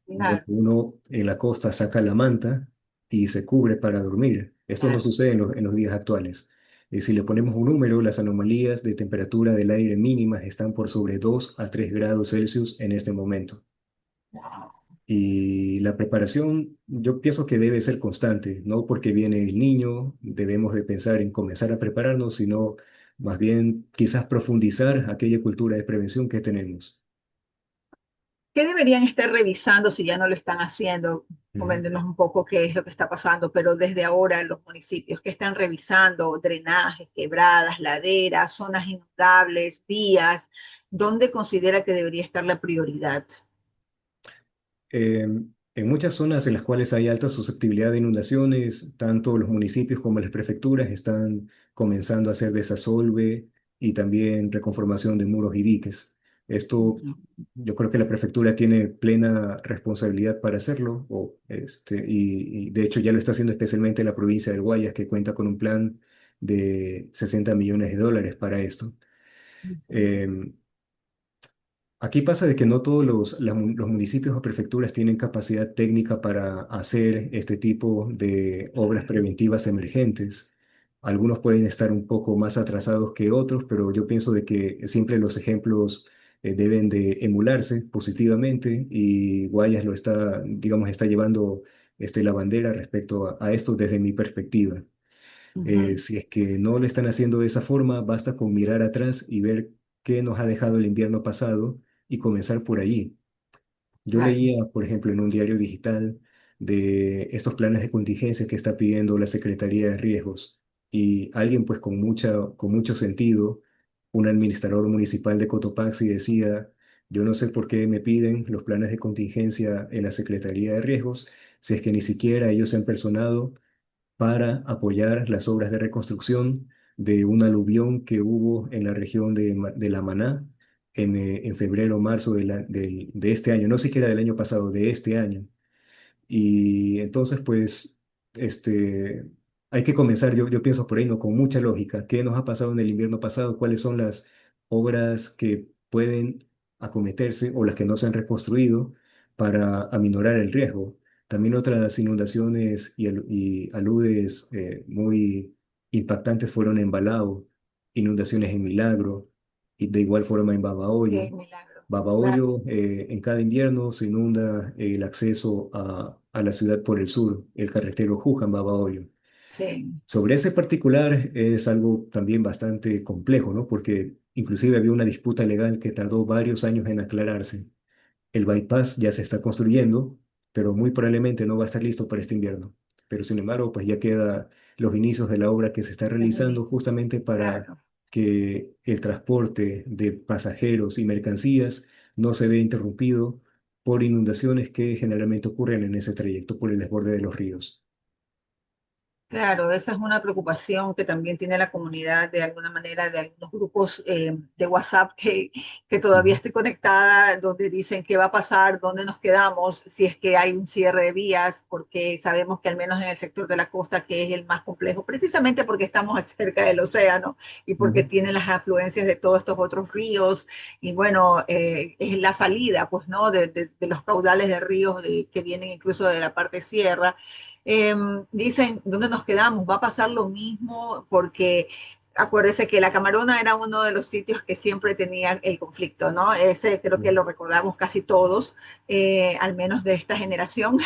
donde claro, uno en la costa saca la manta y se cubre para dormir. Esto no claro. sucede en los días actuales. Si le ponemos un número, las anomalías de temperatura del aire mínimas están por sobre 2 a 3 grados Celsius en este momento. Wow. Y la preparación, yo pienso que debe ser constante, no porque viene el niño, debemos de pensar en comenzar a prepararnos, sino más bien quizás profundizar aquella cultura de prevención que tenemos. ¿Qué deberían estar revisando si ya no lo están haciendo? Ujú. Coméntenos un poco qué es lo que está pasando, pero desde ahora los municipios, ¿qué están revisando? Drenajes, quebradas, laderas, zonas inundables, vías. ¿Dónde considera que debería estar la prioridad? Eh, en muchas zonas en las cuales hay alta susceptibilidad de inundaciones, tanto los municipios como las prefecturas están comenzando a hacer desasolve y también reconformación de muros y diques. Esto, Ujú. yo creo que la prefectura tiene plena responsabilidad para hacerlo, y de hecho ya lo está haciendo especialmente la provincia del Guayas, que cuenta con un plan de 60 millones de dólares para esto. Em, Aquí pasa de que no todos los municipios o prefecturas tienen capacidad técnica para hacer este tipo de obras preventivas emergentes. Algunos pueden estar un poco más atrasados que otros, pero yo pienso de que siempre los ejemplos deben de emularse positivamente y Guayas lo está, digamos, está llevando la bandera respecto a esto desde mi perspectiva. Ujú. Si es que no lo están haciendo de esa forma, basta con mirar atrás y ver qué nos ha dejado el invierno pasado y comenzar por allí. Yo Claro. leía, por ejemplo, en un diario digital de estos planes de contingencia que está pidiendo la Secretaría de Riesgos y alguien pues con mucho sentido, un administrador municipal de Cotopaxi decía, yo no sé por qué me piden los planes de contingencia en la Secretaría de Riesgos si es que ni siquiera ellos se han personado para apoyar las obras de reconstrucción de un aluvión que hubo en la región de La Maná en febrero o marzo de este año, no siquiera del año pasado, de este año. Y entonces, pues, este, hay que comenzar, yo pienso por ahí, ¿no? Con mucha lógica. ¿Qué nos ha pasado en el invierno pasado? ¿Cuáles son las obras que pueden acometerse o las que no se han reconstruido para aminorar el riesgo? También otras inundaciones y aludes muy impactantes fueron en Balao, inundaciones en Milagro y de igual forma en Babahoyo. Qué milagro. Claro. Babahoyo, en cada invierno se inunda el acceso a la ciudad por el sur, el carretero Juján-Babahoyo. Sí. Sobre ese particular es algo también bastante complejo, ¿no? Porque inclusive había una disputa legal que tardó varios años en aclararse. El bypass ya se está construyendo, pero muy probablemente no va a estar listo para este invierno. Pero sin embargo, pues ya queda los inicios de la obra que se está El realizando inicio. justamente para Claro. que el transporte de pasajeros y mercancías no se vea interrumpido por inundaciones que generalmente ocurren en ese trayecto por el desborde de los ríos. Claro, esa es una preocupación que también tiene la comunidad de alguna manera, de algunos grupos de WhatsApp que todavía Ujú, estoy conectada, donde dicen qué va a pasar, dónde nos quedamos, si es que hay un cierre de vías, porque sabemos que al menos en el sector de la costa, que es el más complejo, precisamente porque estamos cerca del océano y porque ujú, tiene las afluencias de todos estos otros ríos, y bueno, es la salida, pues, ¿no? De los caudales de ríos que vienen incluso de la parte sierra. Dicen, ¿dónde nos quedamos? Va a pasar lo mismo porque acuérdese que la Camarona era uno de los sitios que siempre tenía el conflicto, ¿no? Ese creo que ujú, lo recordamos casi todos, al menos de esta generación,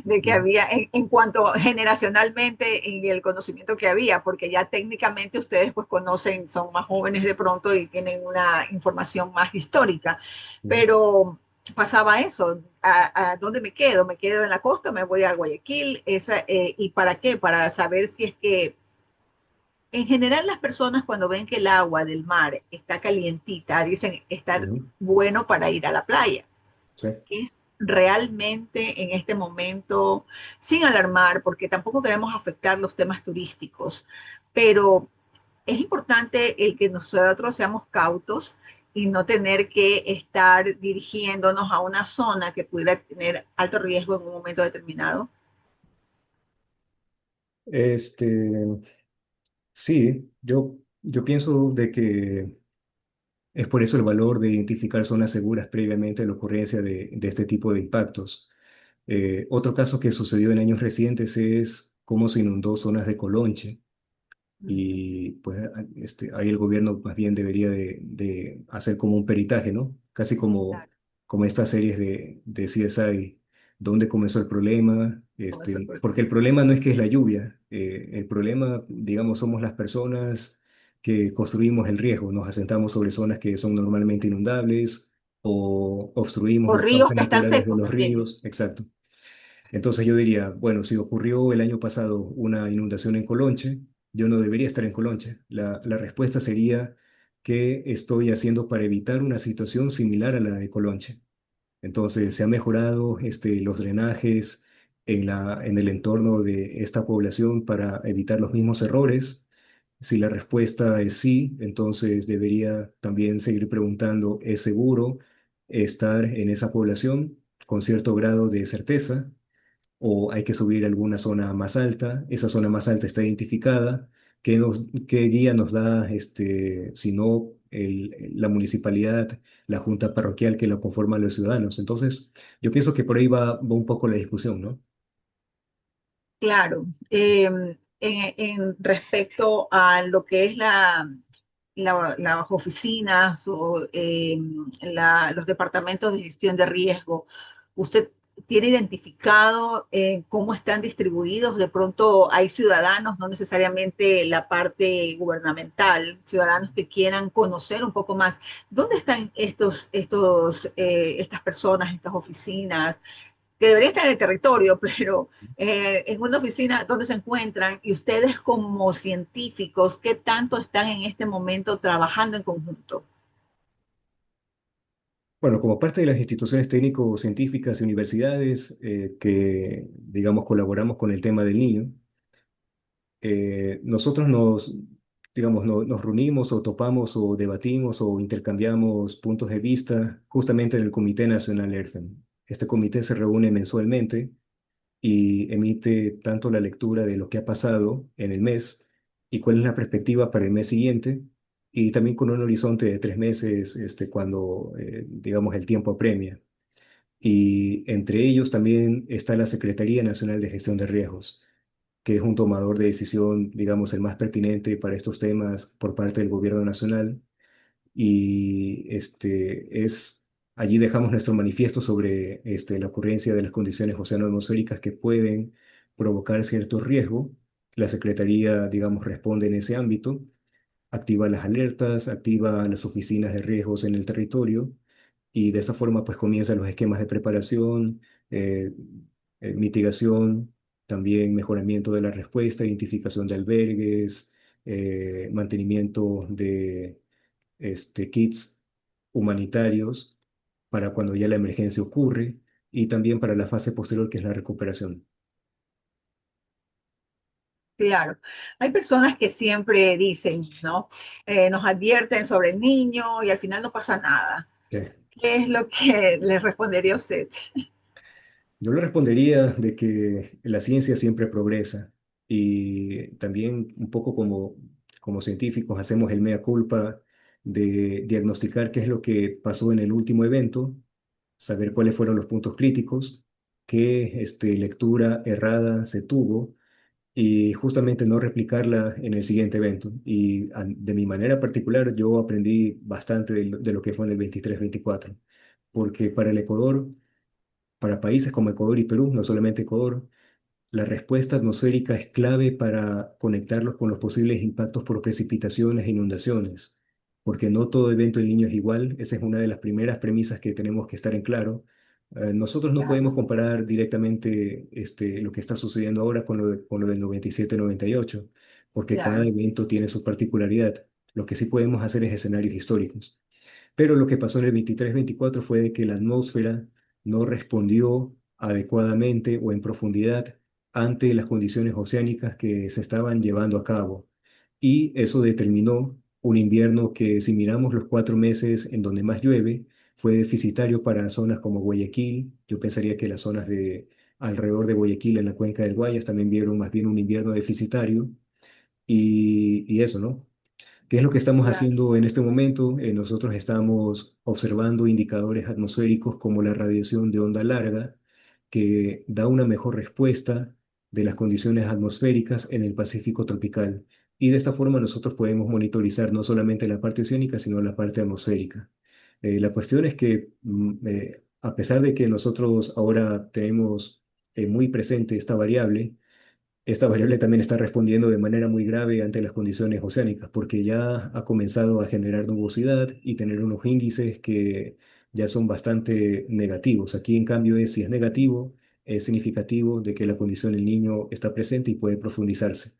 de que ujú, había, en cuanto generacionalmente y el conocimiento que había, porque ya técnicamente ustedes pues conocen, son más jóvenes de pronto y tienen una información más histórica, ujú. pero pasaba eso. ¿A dónde me quedo? ¿Me quedo en la costa? ¿Me voy a Guayaquil? ¿Y para qué? Para saber si es que, en general, las personas cuando ven que el agua del mar está calientita, dicen estar Ujú, bueno para ir a la playa. sí. Es realmente en este momento, sin alarmar, porque tampoco queremos afectar los temas turísticos, pero es importante el que nosotros seamos cautos y no tener que estar dirigiéndonos a una zona que pudiera tener alto riesgo en un momento determinado. Este, sí, yo pienso de que es por eso el valor de identificar zonas seguras previamente a la ocurrencia de este tipo de impactos. Otro caso que sucedió en años recientes es cómo se inundó zonas de Colonche Ujú. y pues ahí el gobierno más bien debería de hacer como un peritaje, ¿no? Casi Claro, como estas series de CSI, dónde comenzó el problema, con eso, porque el problema no es que es la lluvia, el problema, digamos, somos las personas que construimos el riesgo, nos asentamos sobre zonas que son normalmente inundables o obstruimos o los ríos cauces que están naturales de secos los también. ríos, exacto. Entonces yo diría, bueno, si ocurrió el año pasado una inundación en Colonche, yo no debería estar en Colonche. La respuesta sería qué estoy haciendo para evitar una situación similar a la de Colonche. Entonces se han mejorado los drenajes en el entorno de esta población para evitar los mismos errores. Si la respuesta es sí, entonces debería también seguir preguntando, ¿es seguro estar en esa población con cierto grado de certeza? ¿O hay que subir a alguna zona más alta? Esa zona más alta está identificada. ¿Qué guía nos da, si no la municipalidad, la junta parroquial que lo conforman los ciudadanos? Entonces, yo pienso que por ahí va un poco la discusión, ¿no? Claro. En respecto a lo que es las oficinas o los departamentos de gestión de riesgo, ¿usted tiene identificado cómo están distribuidos? De pronto hay ciudadanos, no necesariamente la parte gubernamental, ciudadanos que quieran conocer un poco más. ¿Dónde están estas personas, estas oficinas? Que debería estar en el territorio, pero en una oficina donde se encuentran y ustedes como científicos, ¿qué tanto están en este momento trabajando en conjunto? Bueno, como parte de las instituciones técnico-científicas y universidades que, digamos, colaboramos con el tema del niño, nosotros digamos, nos reunimos o topamos o debatimos o intercambiamos puntos de vista justamente en el Comité Nacional ERFEN. Este comité se reúne mensualmente y emite tanto la lectura de lo que ha pasado en el mes y cuál es la perspectiva para el mes siguiente, y también con un horizonte de 3 meses, cuando, digamos, el tiempo apremia. Y entre ellos también está la Secretaría Nacional de Gestión de Riesgos, que es un tomador de decisión, digamos, el más pertinente para estos temas por parte del gobierno nacional. Y allí dejamos nuestro manifiesto sobre la ocurrencia de las condiciones oceanoatmosféricas que pueden provocar cierto riesgo. La Secretaría, digamos, responde en ese ámbito, activa las alertas, activa las oficinas de riesgos en el territorio, y de esa forma pues comienzan los esquemas de preparación, eh, mitigación, también mejoramiento de la respuesta, identificación de albergues, mantenimiento de kits humanitarios para cuando ya la emergencia ocurre, y también para la fase posterior, que es la recuperación. Claro, hay personas que siempre dicen, ¿no? Nos advierten sobre el niño y al final no pasa nada. Sí. ¿Qué es lo que le respondería a usted? Yo le respondería de que la ciencia siempre progresa, y también un poco como científicos hacemos el mea culpa de diagnosticar qué es lo que pasó en el último evento, saber cuáles fueron los puntos críticos, qué lectura errada se tuvo, y justamente no replicarla en el siguiente evento. Y de mi manera particular, yo aprendí bastante de lo que fue en el 23-24, porque para el Ecuador, para países como Ecuador y Perú, no solamente Ecuador, la respuesta atmosférica es clave para conectarlos con los posibles impactos por precipitaciones e inundaciones, porque no todo evento del niño es igual. Esa es una de las primeras premisas que tenemos que estar en claro. Nosotros no podemos Claro, comparar directamente lo que está sucediendo ahora con lo del 97-98, porque cada claro, evento tiene su particularidad. Lo que sí podemos hacer es escenarios históricos. Pero lo que pasó en el 23-24 fue de que la atmósfera no respondió adecuadamente o en profundidad ante las condiciones oceánicas que se estaban llevando a cabo. Y eso determinó un invierno que, si miramos los 4 meses en donde más llueve, fue deficitario para zonas como Guayaquil. Yo pensaría que las zonas de alrededor de Guayaquil, en la cuenca del Guayas, también vieron más bien un invierno deficitario. Y eso, ¿no? ¿Qué es lo que estamos claro. haciendo en este momento? Nosotros estamos observando indicadores atmosféricos como la radiación de onda larga, que da una mejor respuesta de las condiciones atmosféricas en el Pacífico tropical. Y de esta forma nosotros podemos monitorizar no solamente la parte oceánica, sino la parte atmosférica. La cuestión es que, a pesar de que nosotros ahora tenemos muy presente esta variable también está respondiendo de manera muy grave ante las condiciones oceánicas, porque ya ha comenzado a generar nubosidad y tener unos índices que ya son bastante negativos. Aquí, en cambio, si es negativo, es significativo de que la condición del niño está presente y puede profundizarse.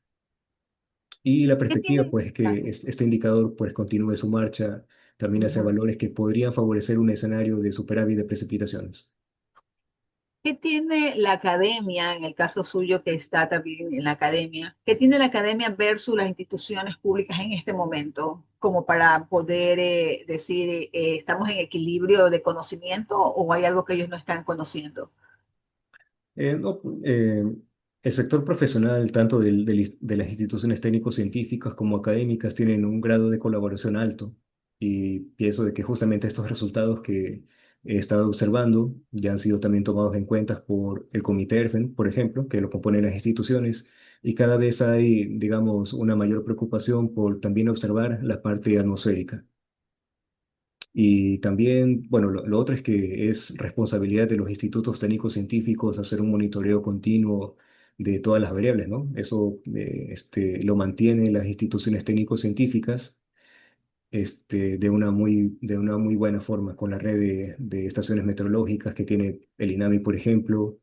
Y la ¿Qué perspectiva, tienen? pues, es que Así. este indicador pues continúe su marcha también hacia Ujú. valores que podrían favorecer un escenario de superávit de precipitaciones. ¿Qué tiene la academia, en el caso suyo que está también en la academia, qué tiene la academia versus las instituciones públicas en este momento, como para poder decir, estamos en equilibrio de conocimiento o hay algo que ellos no están conociendo? No, el sector profesional, tanto de las instituciones técnico-científicas como académicas, tienen un grado de colaboración alto, y pienso de que justamente estos resultados que he estado observando ya han sido también tomados en cuenta por el Comité ERFEN, por ejemplo, que lo componen las instituciones, y cada vez hay, digamos, una mayor preocupación por también observar la parte atmosférica. Y también, bueno, lo otro es que es responsabilidad de los institutos técnicos científicos hacer un monitoreo continuo de todas las variables, ¿no? Eso lo mantienen las instituciones técnicos científicas de una muy buena forma, con la red de estaciones meteorológicas que tiene el INAMI, por ejemplo,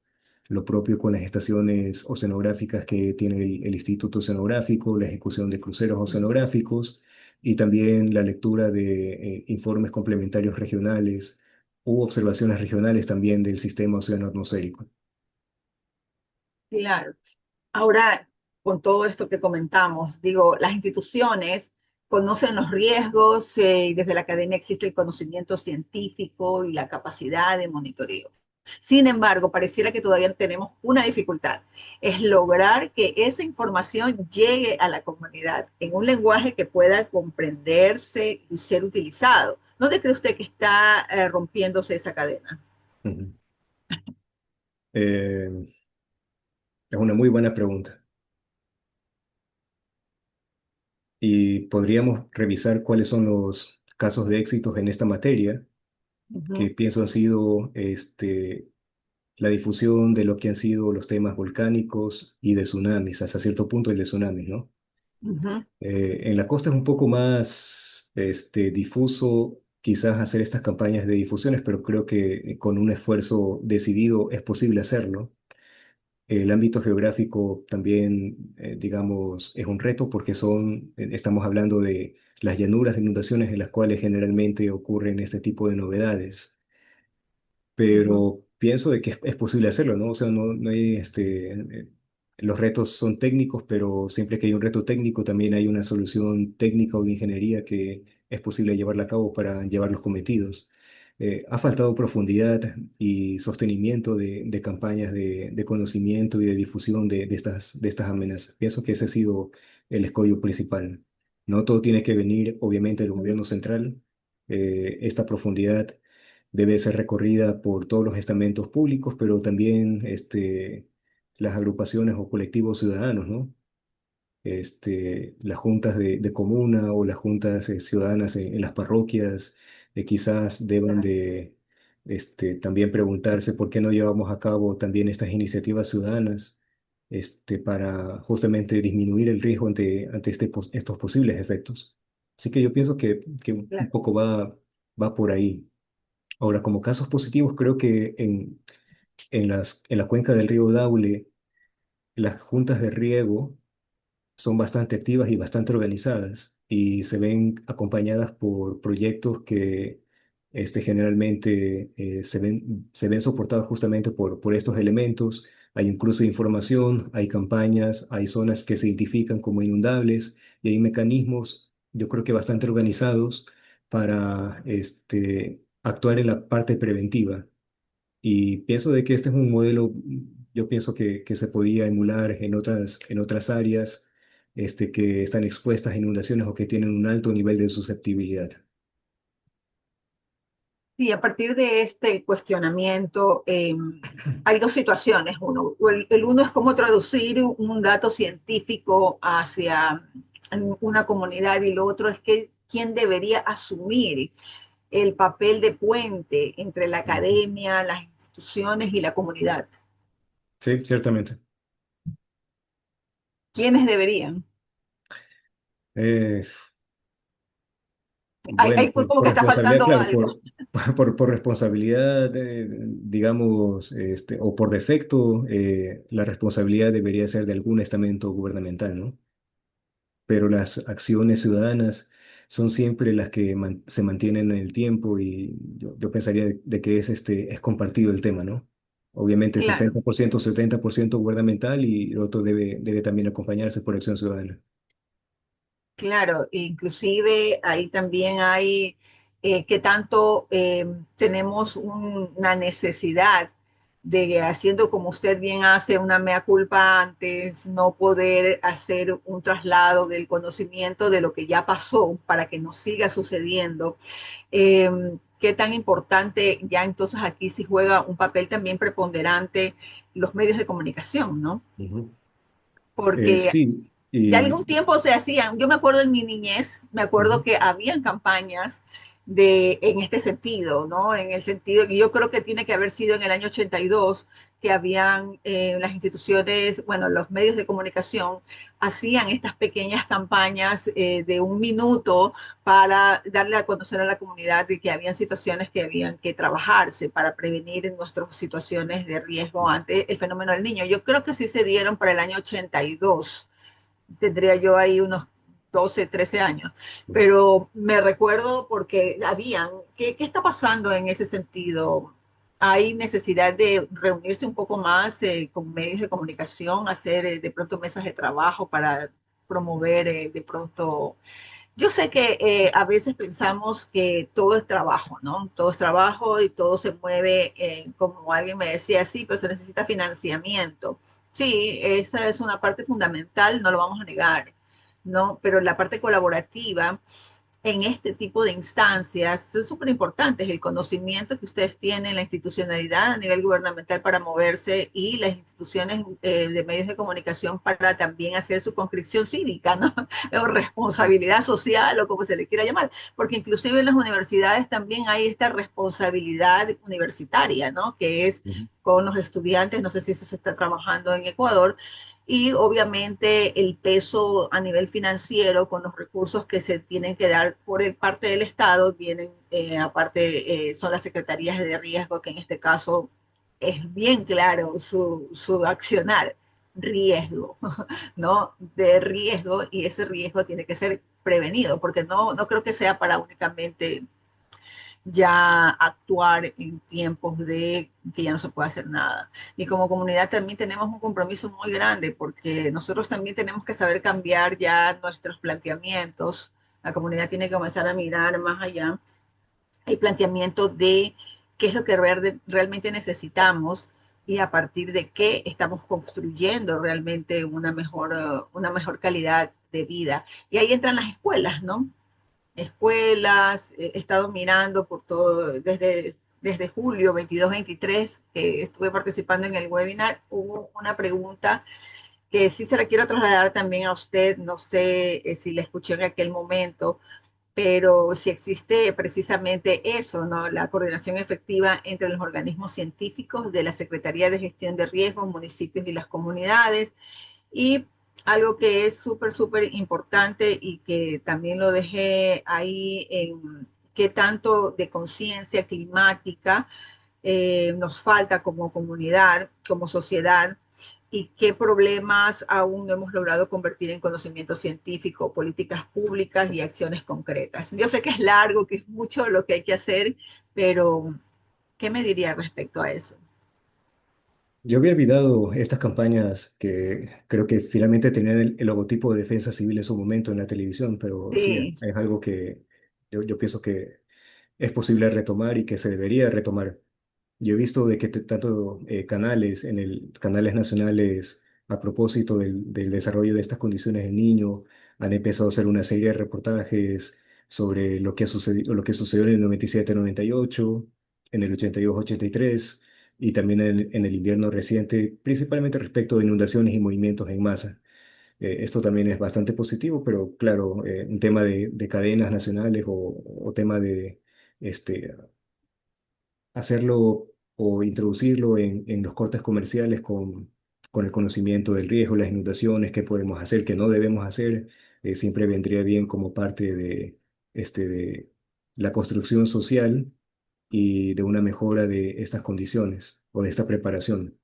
lo propio con las estaciones oceanográficas que tiene el Instituto Oceanográfico, la ejecución de cruceros oceanográficos y también la lectura de informes complementarios regionales u observaciones regionales también del sistema oceano-atmosférico. Claro. Ahora, con todo esto que comentamos, digo, las instituciones conocen los riesgos y desde la academia existe el conocimiento científico y la capacidad de monitoreo. Sin embargo, pareciera que todavía tenemos una dificultad, es lograr que esa información llegue a la comunidad en un lenguaje que pueda comprenderse y ser utilizado. ¿Dónde cree usted que está rompiéndose esa cadena? Ujú. Eh, es una muy buena pregunta. Y podríamos revisar cuáles son los casos de éxitos en esta materia, que Ujú, pienso han sido la difusión de lo que han sido los temas volcánicos y de tsunamis, hasta cierto punto el de tsunamis, ¿no? ujú, En la costa es un poco más difuso quizás hacer estas campañas de difusiones, pero creo que con un esfuerzo decidido es posible hacerlo. El ámbito geográfico también, digamos, es un reto porque estamos hablando de las llanuras de inundaciones en las cuales generalmente ocurren este tipo de novedades, ujú, pero pienso de que es posible hacerlo, ¿no? O sea, no hay, los retos son técnicos, pero siempre que hay un reto técnico también hay una solución técnica o de ingeniería que es posible llevarla a cabo para llevar los cometidos. Ha faltado profundidad y sostenimiento de campañas de conocimiento y de difusión de estas amenazas. Pienso que ese ha sido el escollo principal. No todo tiene que venir, obviamente, del ujú. gobierno central. Esta profundidad debe ser recorrida por todos los estamentos públicos, pero también las agrupaciones o colectivos ciudadanos, ¿no? Las juntas de comuna o las juntas ciudadanas en las parroquias quizás deban de también preguntarse por qué no llevamos a cabo también estas iniciativas ciudadanas para justamente disminuir el riesgo ante estos posibles efectos. Así que yo pienso que un Claro. poco va por ahí. Ahora, como casos positivos, creo que en la cuenca del río Daule, las juntas de riego son bastante activas y bastante organizadas y se ven acompañadas por proyectos que generalmente se ven soportados justamente por estos elementos. Hay incluso información, hay campañas, hay zonas que se identifican como inundables y hay mecanismos, yo creo que bastante organizados para actuar en la parte preventiva. Y pienso de que este es un modelo, yo pienso que se podía emular en otras áreas que están expuestas a inundaciones o que tienen un alto nivel de susceptibilidad. Y a partir de este cuestionamiento, hay dos situaciones. El uno es cómo traducir un dato científico hacia una comunidad y lo otro es que quién debería asumir el papel de puente entre la Ujú. academia, las instituciones y la comunidad. Sí, ciertamente. ¿Quiénes deberían? Eh, Hay bueno, como por que está responsabilidad, faltando claro, algo. por responsabilidad, digamos, o por defecto, la responsabilidad debería ser de algún estamento gubernamental, ¿no? Pero las acciones ciudadanas son siempre las que se mantienen en el tiempo y yo pensaría de que es compartido el tema, ¿no? Obviamente Claro. 60%, 70% gubernamental y el otro debe también acompañarse por acción ciudadana. Claro, inclusive ahí también hay que tanto tenemos una necesidad de, haciendo como usted bien hace, una mea culpa antes, no poder hacer un traslado del conocimiento de lo que ya pasó para que no siga sucediendo. Eh, Qué tan importante ya entonces aquí sí juega un papel también preponderante los medios de comunicación, ¿no? Ujú. porque Sí, ya y algún tiempo se hacían, yo me acuerdo en mi niñez, me acuerdo ujú, que habían campañas en este sentido, ¿no? En el sentido que yo creo que tiene que haber sido en el año 82, que habían las instituciones, bueno, los medios de comunicación hacían estas pequeñas campañas de un minuto para darle a conocer a la comunidad de que habían situaciones que habían que trabajarse para prevenir en nuestras situaciones de riesgo ante el fenómeno del niño. Yo creo que sí se dieron para el año 82, tendría yo ahí unos 12, 13 años, pero me recuerdo porque habían, ¿qué está pasando en ese sentido? Hay necesidad de reunirse un poco más con medios de comunicación, hacer de pronto mesas de trabajo para promover de pronto. Yo sé que a veces pensamos que todo es trabajo, ¿no? Todo es trabajo y todo se mueve, como alguien me decía, sí, pero se necesita financiamiento. Sí, esa es una parte fundamental, no lo vamos a negar, ¿no? Pero la parte colaborativa en este tipo de instancias son súper importantes. El conocimiento que ustedes tienen, la institucionalidad a nivel gubernamental para moverse y las instituciones de medios de comunicación para también hacer su conscripción cívica, ¿no? O responsabilidad social o como se le quiera llamar, porque inclusive en las universidades también hay esta responsabilidad universitaria, ¿no? Que es ujú. con los estudiantes, no sé si eso se está trabajando en Ecuador, y obviamente el peso a nivel financiero con los recursos que se tienen que dar por parte del Estado, vienen aparte, son las secretarías de riesgo, que en este caso es bien claro su accionar, riesgo, ¿no? De riesgo, y ese riesgo tiene que ser prevenido, porque no creo que sea para únicamente ya actuar en tiempos de que ya no se puede hacer nada. Y como comunidad también tenemos un compromiso muy grande porque nosotros también tenemos que saber cambiar ya nuestros planteamientos. La comunidad tiene que comenzar a mirar más allá el planteamiento de qué es lo que realmente necesitamos y a partir de qué estamos construyendo realmente una mejor calidad de vida. Y ahí entran las escuelas, ¿no? Escuelas, he estado mirando por todo, desde julio 22-23, que estuve participando en el webinar, hubo una pregunta que sí se la quiero trasladar también a usted, no sé si la escuchó en aquel momento, pero si existe precisamente eso, ¿no? La coordinación efectiva entre los organismos científicos de la Secretaría de Gestión de Riesgos, municipios y las comunidades, y algo que es súper importante y que también lo dejé ahí en qué tanto de conciencia climática nos falta como comunidad, como sociedad, y qué problemas aún no hemos logrado convertir en conocimiento científico, políticas públicas y acciones concretas. Yo sé que es largo, que es mucho lo que hay que hacer, pero ¿qué me diría respecto a eso? Yo había olvidado estas campañas que creo que finalmente tenían el logotipo de Defensa Civil en su momento en la televisión, pero sí, Sí, es algo que yo pienso que es posible retomar y que se debería retomar. Yo he visto de que tanto canales, canales nacionales, a propósito del desarrollo de estas condiciones del niño, han empezado a hacer una serie de reportajes sobre lo que ha sucedido, lo que sucedió en el 97-98, en el 82-83 y también en el invierno reciente, principalmente respecto a inundaciones y movimientos en masa. Esto también es bastante positivo, pero claro, un tema de cadenas nacionales o tema de este, hacerlo o introducirlo en los cortes comerciales con el conocimiento del riesgo, las inundaciones, qué podemos hacer, qué no debemos hacer, siempre vendría bien como parte de la construcción social y de una mejora de estas condiciones o de esta preparación.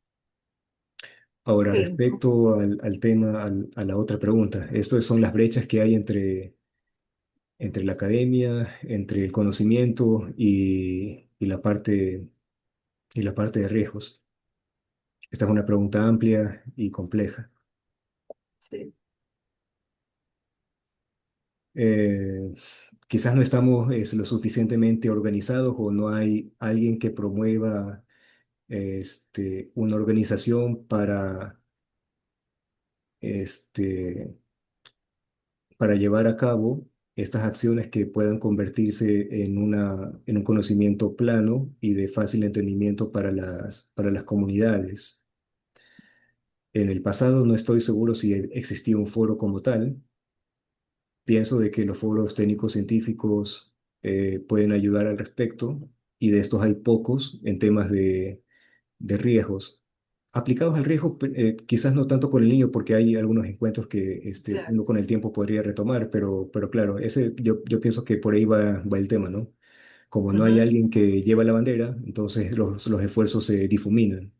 Ahora, sí, respecto al tema, a la otra pregunta, estas son las brechas que hay entre la academia, entre el conocimiento y la parte de riesgos. Esta es una pregunta amplia y compleja. sí. Eh, Quizás no estamos lo suficientemente organizados o no hay alguien que promueva una organización este, para llevar a cabo estas acciones que puedan convertirse en un conocimiento plano y de fácil entendimiento para para las comunidades. En el pasado no estoy seguro si existía un foro como tal. Pienso de que los foros técnicos científicos pueden ayudar al respecto y de estos hay pocos en temas de riesgos. Aplicados al riesgo, quizás no tanto con el niño, porque hay algunos encuentros que Claro. uno con el tiempo podría retomar, pero claro, yo pienso que por ahí va el tema, ¿no? Como no hay Ujú. alguien que lleva la bandera, entonces los esfuerzos se difuminan.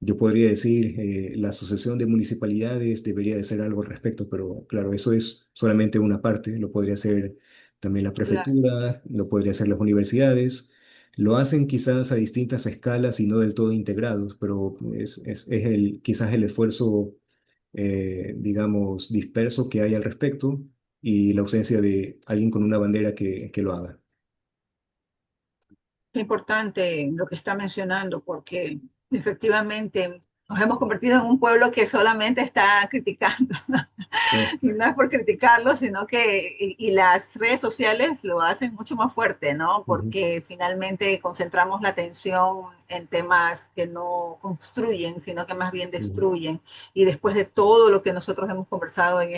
Yo podría decir, la asociación de municipalidades debería de hacer algo al respecto, pero claro, eso es solamente una parte, lo podría hacer también la Claro. prefectura, lo podría hacer las universidades, lo hacen quizás a distintas escalas y no del todo integrados, pero quizás el esfuerzo, digamos, disperso que hay al respecto y la ausencia de alguien con una bandera que lo haga. Qué importante lo que está mencionando, porque efectivamente nos hemos convertido en un pueblo que solamente está criticando. Sí. Y no es por criticarlo, sino que, y las redes sociales lo hacen mucho más fuerte, ¿no? Ujú, Porque finalmente concentramos la atención en temas que no construyen, sino que más bien ujú, destruyen. Y después de todo lo que nosotros hemos conversado en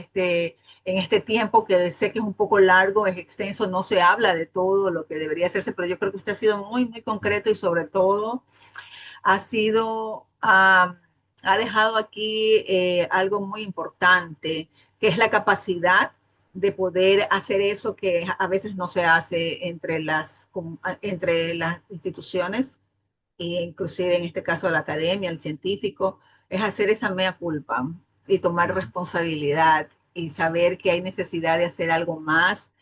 este tiempo, que sé que es un poco largo, es extenso, no se habla de todo lo que debería hacerse, pero yo creo que usted ha sido muy, muy concreto y sobre todo ha sido, ha dejado aquí algo muy importante, que es la capacidad de poder hacer eso que a veces no se hace entre las instituciones, e inclusive en este caso la academia, el científico, es hacer esa mea culpa y tomar ujú, responsabilidad y saber que hay necesidad de hacer algo más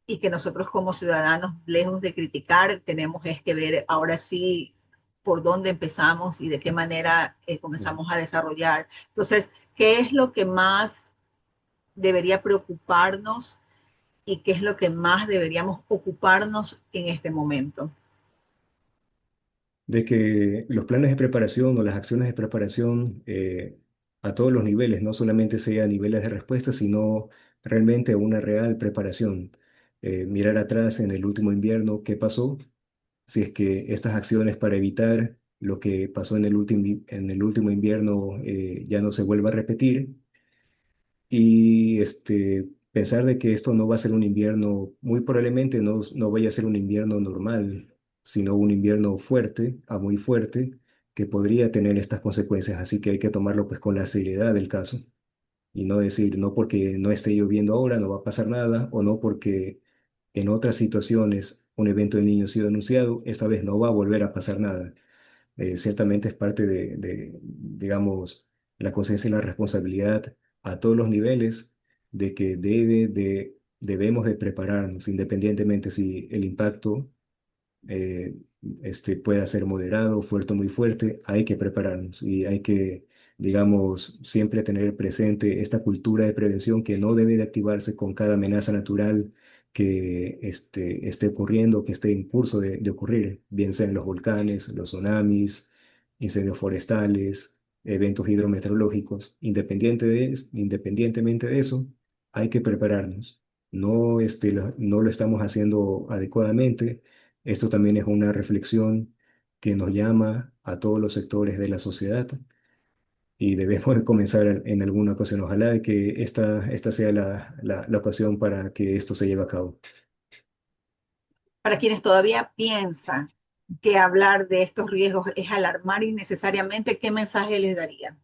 y que nosotros como ciudadanos, lejos de criticar, tenemos es que ver ahora sí por dónde empezamos y de qué manera ujú. comenzamos a desarrollar. Entonces, ¿qué es lo que más debería preocuparnos y qué es lo que más deberíamos ocuparnos en este momento? De que los planes de preparación o las acciones de preparación a todos los niveles, no solamente sea niveles de respuesta, sino realmente una real preparación. Mirar atrás en el último invierno, qué pasó, si es que estas acciones para evitar lo que pasó en el último invierno ya no se vuelva a repetir y pensar de que esto no va a ser un invierno, muy probablemente no vaya a ser un invierno normal, sino un invierno fuerte, a muy fuerte, que podría tener estas consecuencias. Así que hay que tomarlo pues con la seriedad del caso y no decir, no porque no esté lloviendo ahora no va a pasar nada, o no porque en otras situaciones un evento del niño ha sido anunciado, esta vez no va a volver a pasar nada. Ciertamente es parte digamos, la conciencia y la responsabilidad a todos los niveles de que debemos de prepararnos, independientemente si el impacto eh, pueda ser moderado, fuerte o muy fuerte, hay que prepararnos y hay que, digamos, siempre tener presente esta cultura de prevención que no debe de activarse con cada amenaza natural que esté ocurriendo, que esté en curso de ocurrir, bien sean los volcanes, los tsunamis, incendios forestales, eventos hidrometeorológicos. Independientemente de eso, hay que prepararnos. No lo estamos haciendo adecuadamente. Esto también es una reflexión que nos llama a todos los sectores de la sociedad y debemos de comenzar en alguna ocasión. Ojalá de que esta sea la ocasión para que esto se lleve a cabo. Para quienes todavía piensan que hablar de estos riesgos es alarmar innecesariamente, ¿qué mensaje les daría?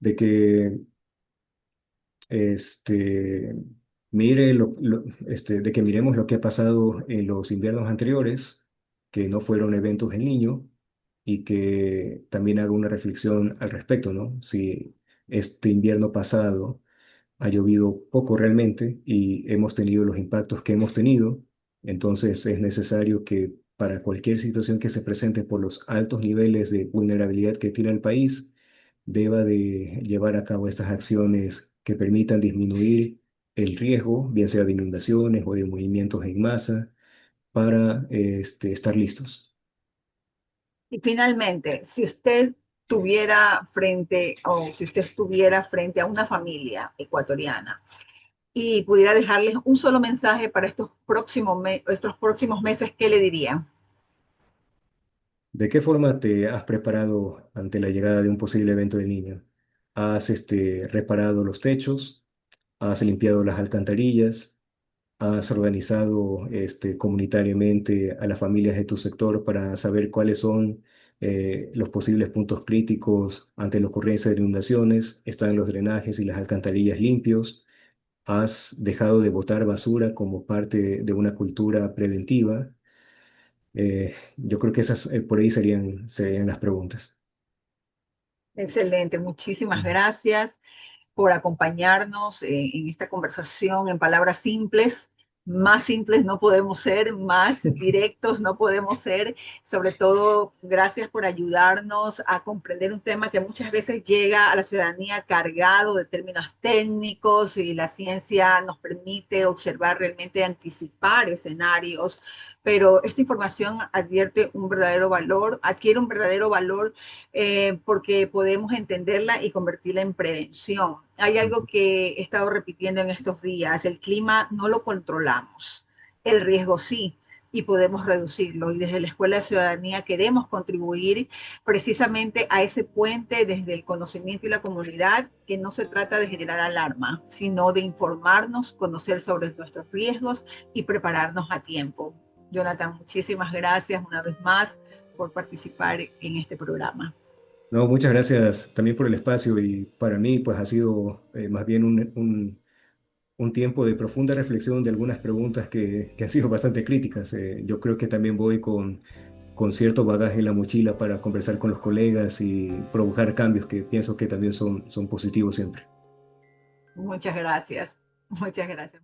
De que este, de que miremos lo que ha pasado en los inviernos anteriores, que no fueron eventos del Niño, y que también haga una reflexión al respecto, ¿no? Si este invierno pasado ha llovido poco realmente y hemos tenido los impactos que hemos tenido, entonces es necesario que para cualquier situación que se presente por los altos niveles de vulnerabilidad que tiene el país, deba de llevar a cabo estas acciones que permitan disminuir el riesgo, bien sea de inundaciones o de movimientos en masa, para estar listos. Y finalmente, si usted tuviera frente o si usted estuviera frente a una familia ecuatoriana y pudiera dejarles un solo mensaje para estos próximos meses, ¿qué le diría? ¿De qué forma te has preparado ante la llegada de un posible evento de niño? ¿Has reparado los techos? ¿Has limpiado las alcantarillas? ¿Has organizado comunitariamente a las familias de tu sector para saber cuáles son los posibles puntos críticos ante la ocurrencia de inundaciones? ¿Están los drenajes y las alcantarillas limpios? ¿Has dejado de botar basura como parte de una cultura preventiva? Yo creo que esas por ahí serían las preguntas. Excelente, muchísimas Ujú. gracias por acompañarnos en esta conversación en palabras simples. Más simples no podemos ser, más directos no podemos ser. Sobre todo, gracias por ayudarnos a comprender un tema que muchas veces llega a la ciudadanía cargado de términos técnicos y la ciencia nos permite observar realmente, anticipar escenarios, pero esta información adquiere un verdadero valor porque podemos entenderla y convertirla en prevención. Hay algo Ujú. que he estado repitiendo en estos días: el clima no lo controlamos, el riesgo sí, y podemos reducirlo. Y desde la Escuela de Ciudadanía queremos contribuir precisamente a ese puente desde el conocimiento y la comunidad, que no se trata de generar alarma, sino de informarnos, conocer sobre nuestros riesgos y prepararnos a tiempo. Jonathan, muchísimas gracias una vez más por participar en este programa. No, muchas gracias también por el espacio y para mí pues ha sido más bien un tiempo de profunda reflexión de algunas preguntas que han sido bastante críticas. Yo creo que también voy con cierto bagaje en la mochila para conversar con los colegas y provocar cambios que pienso que también son positivos siempre. Muchas gracias. Muchas gracias.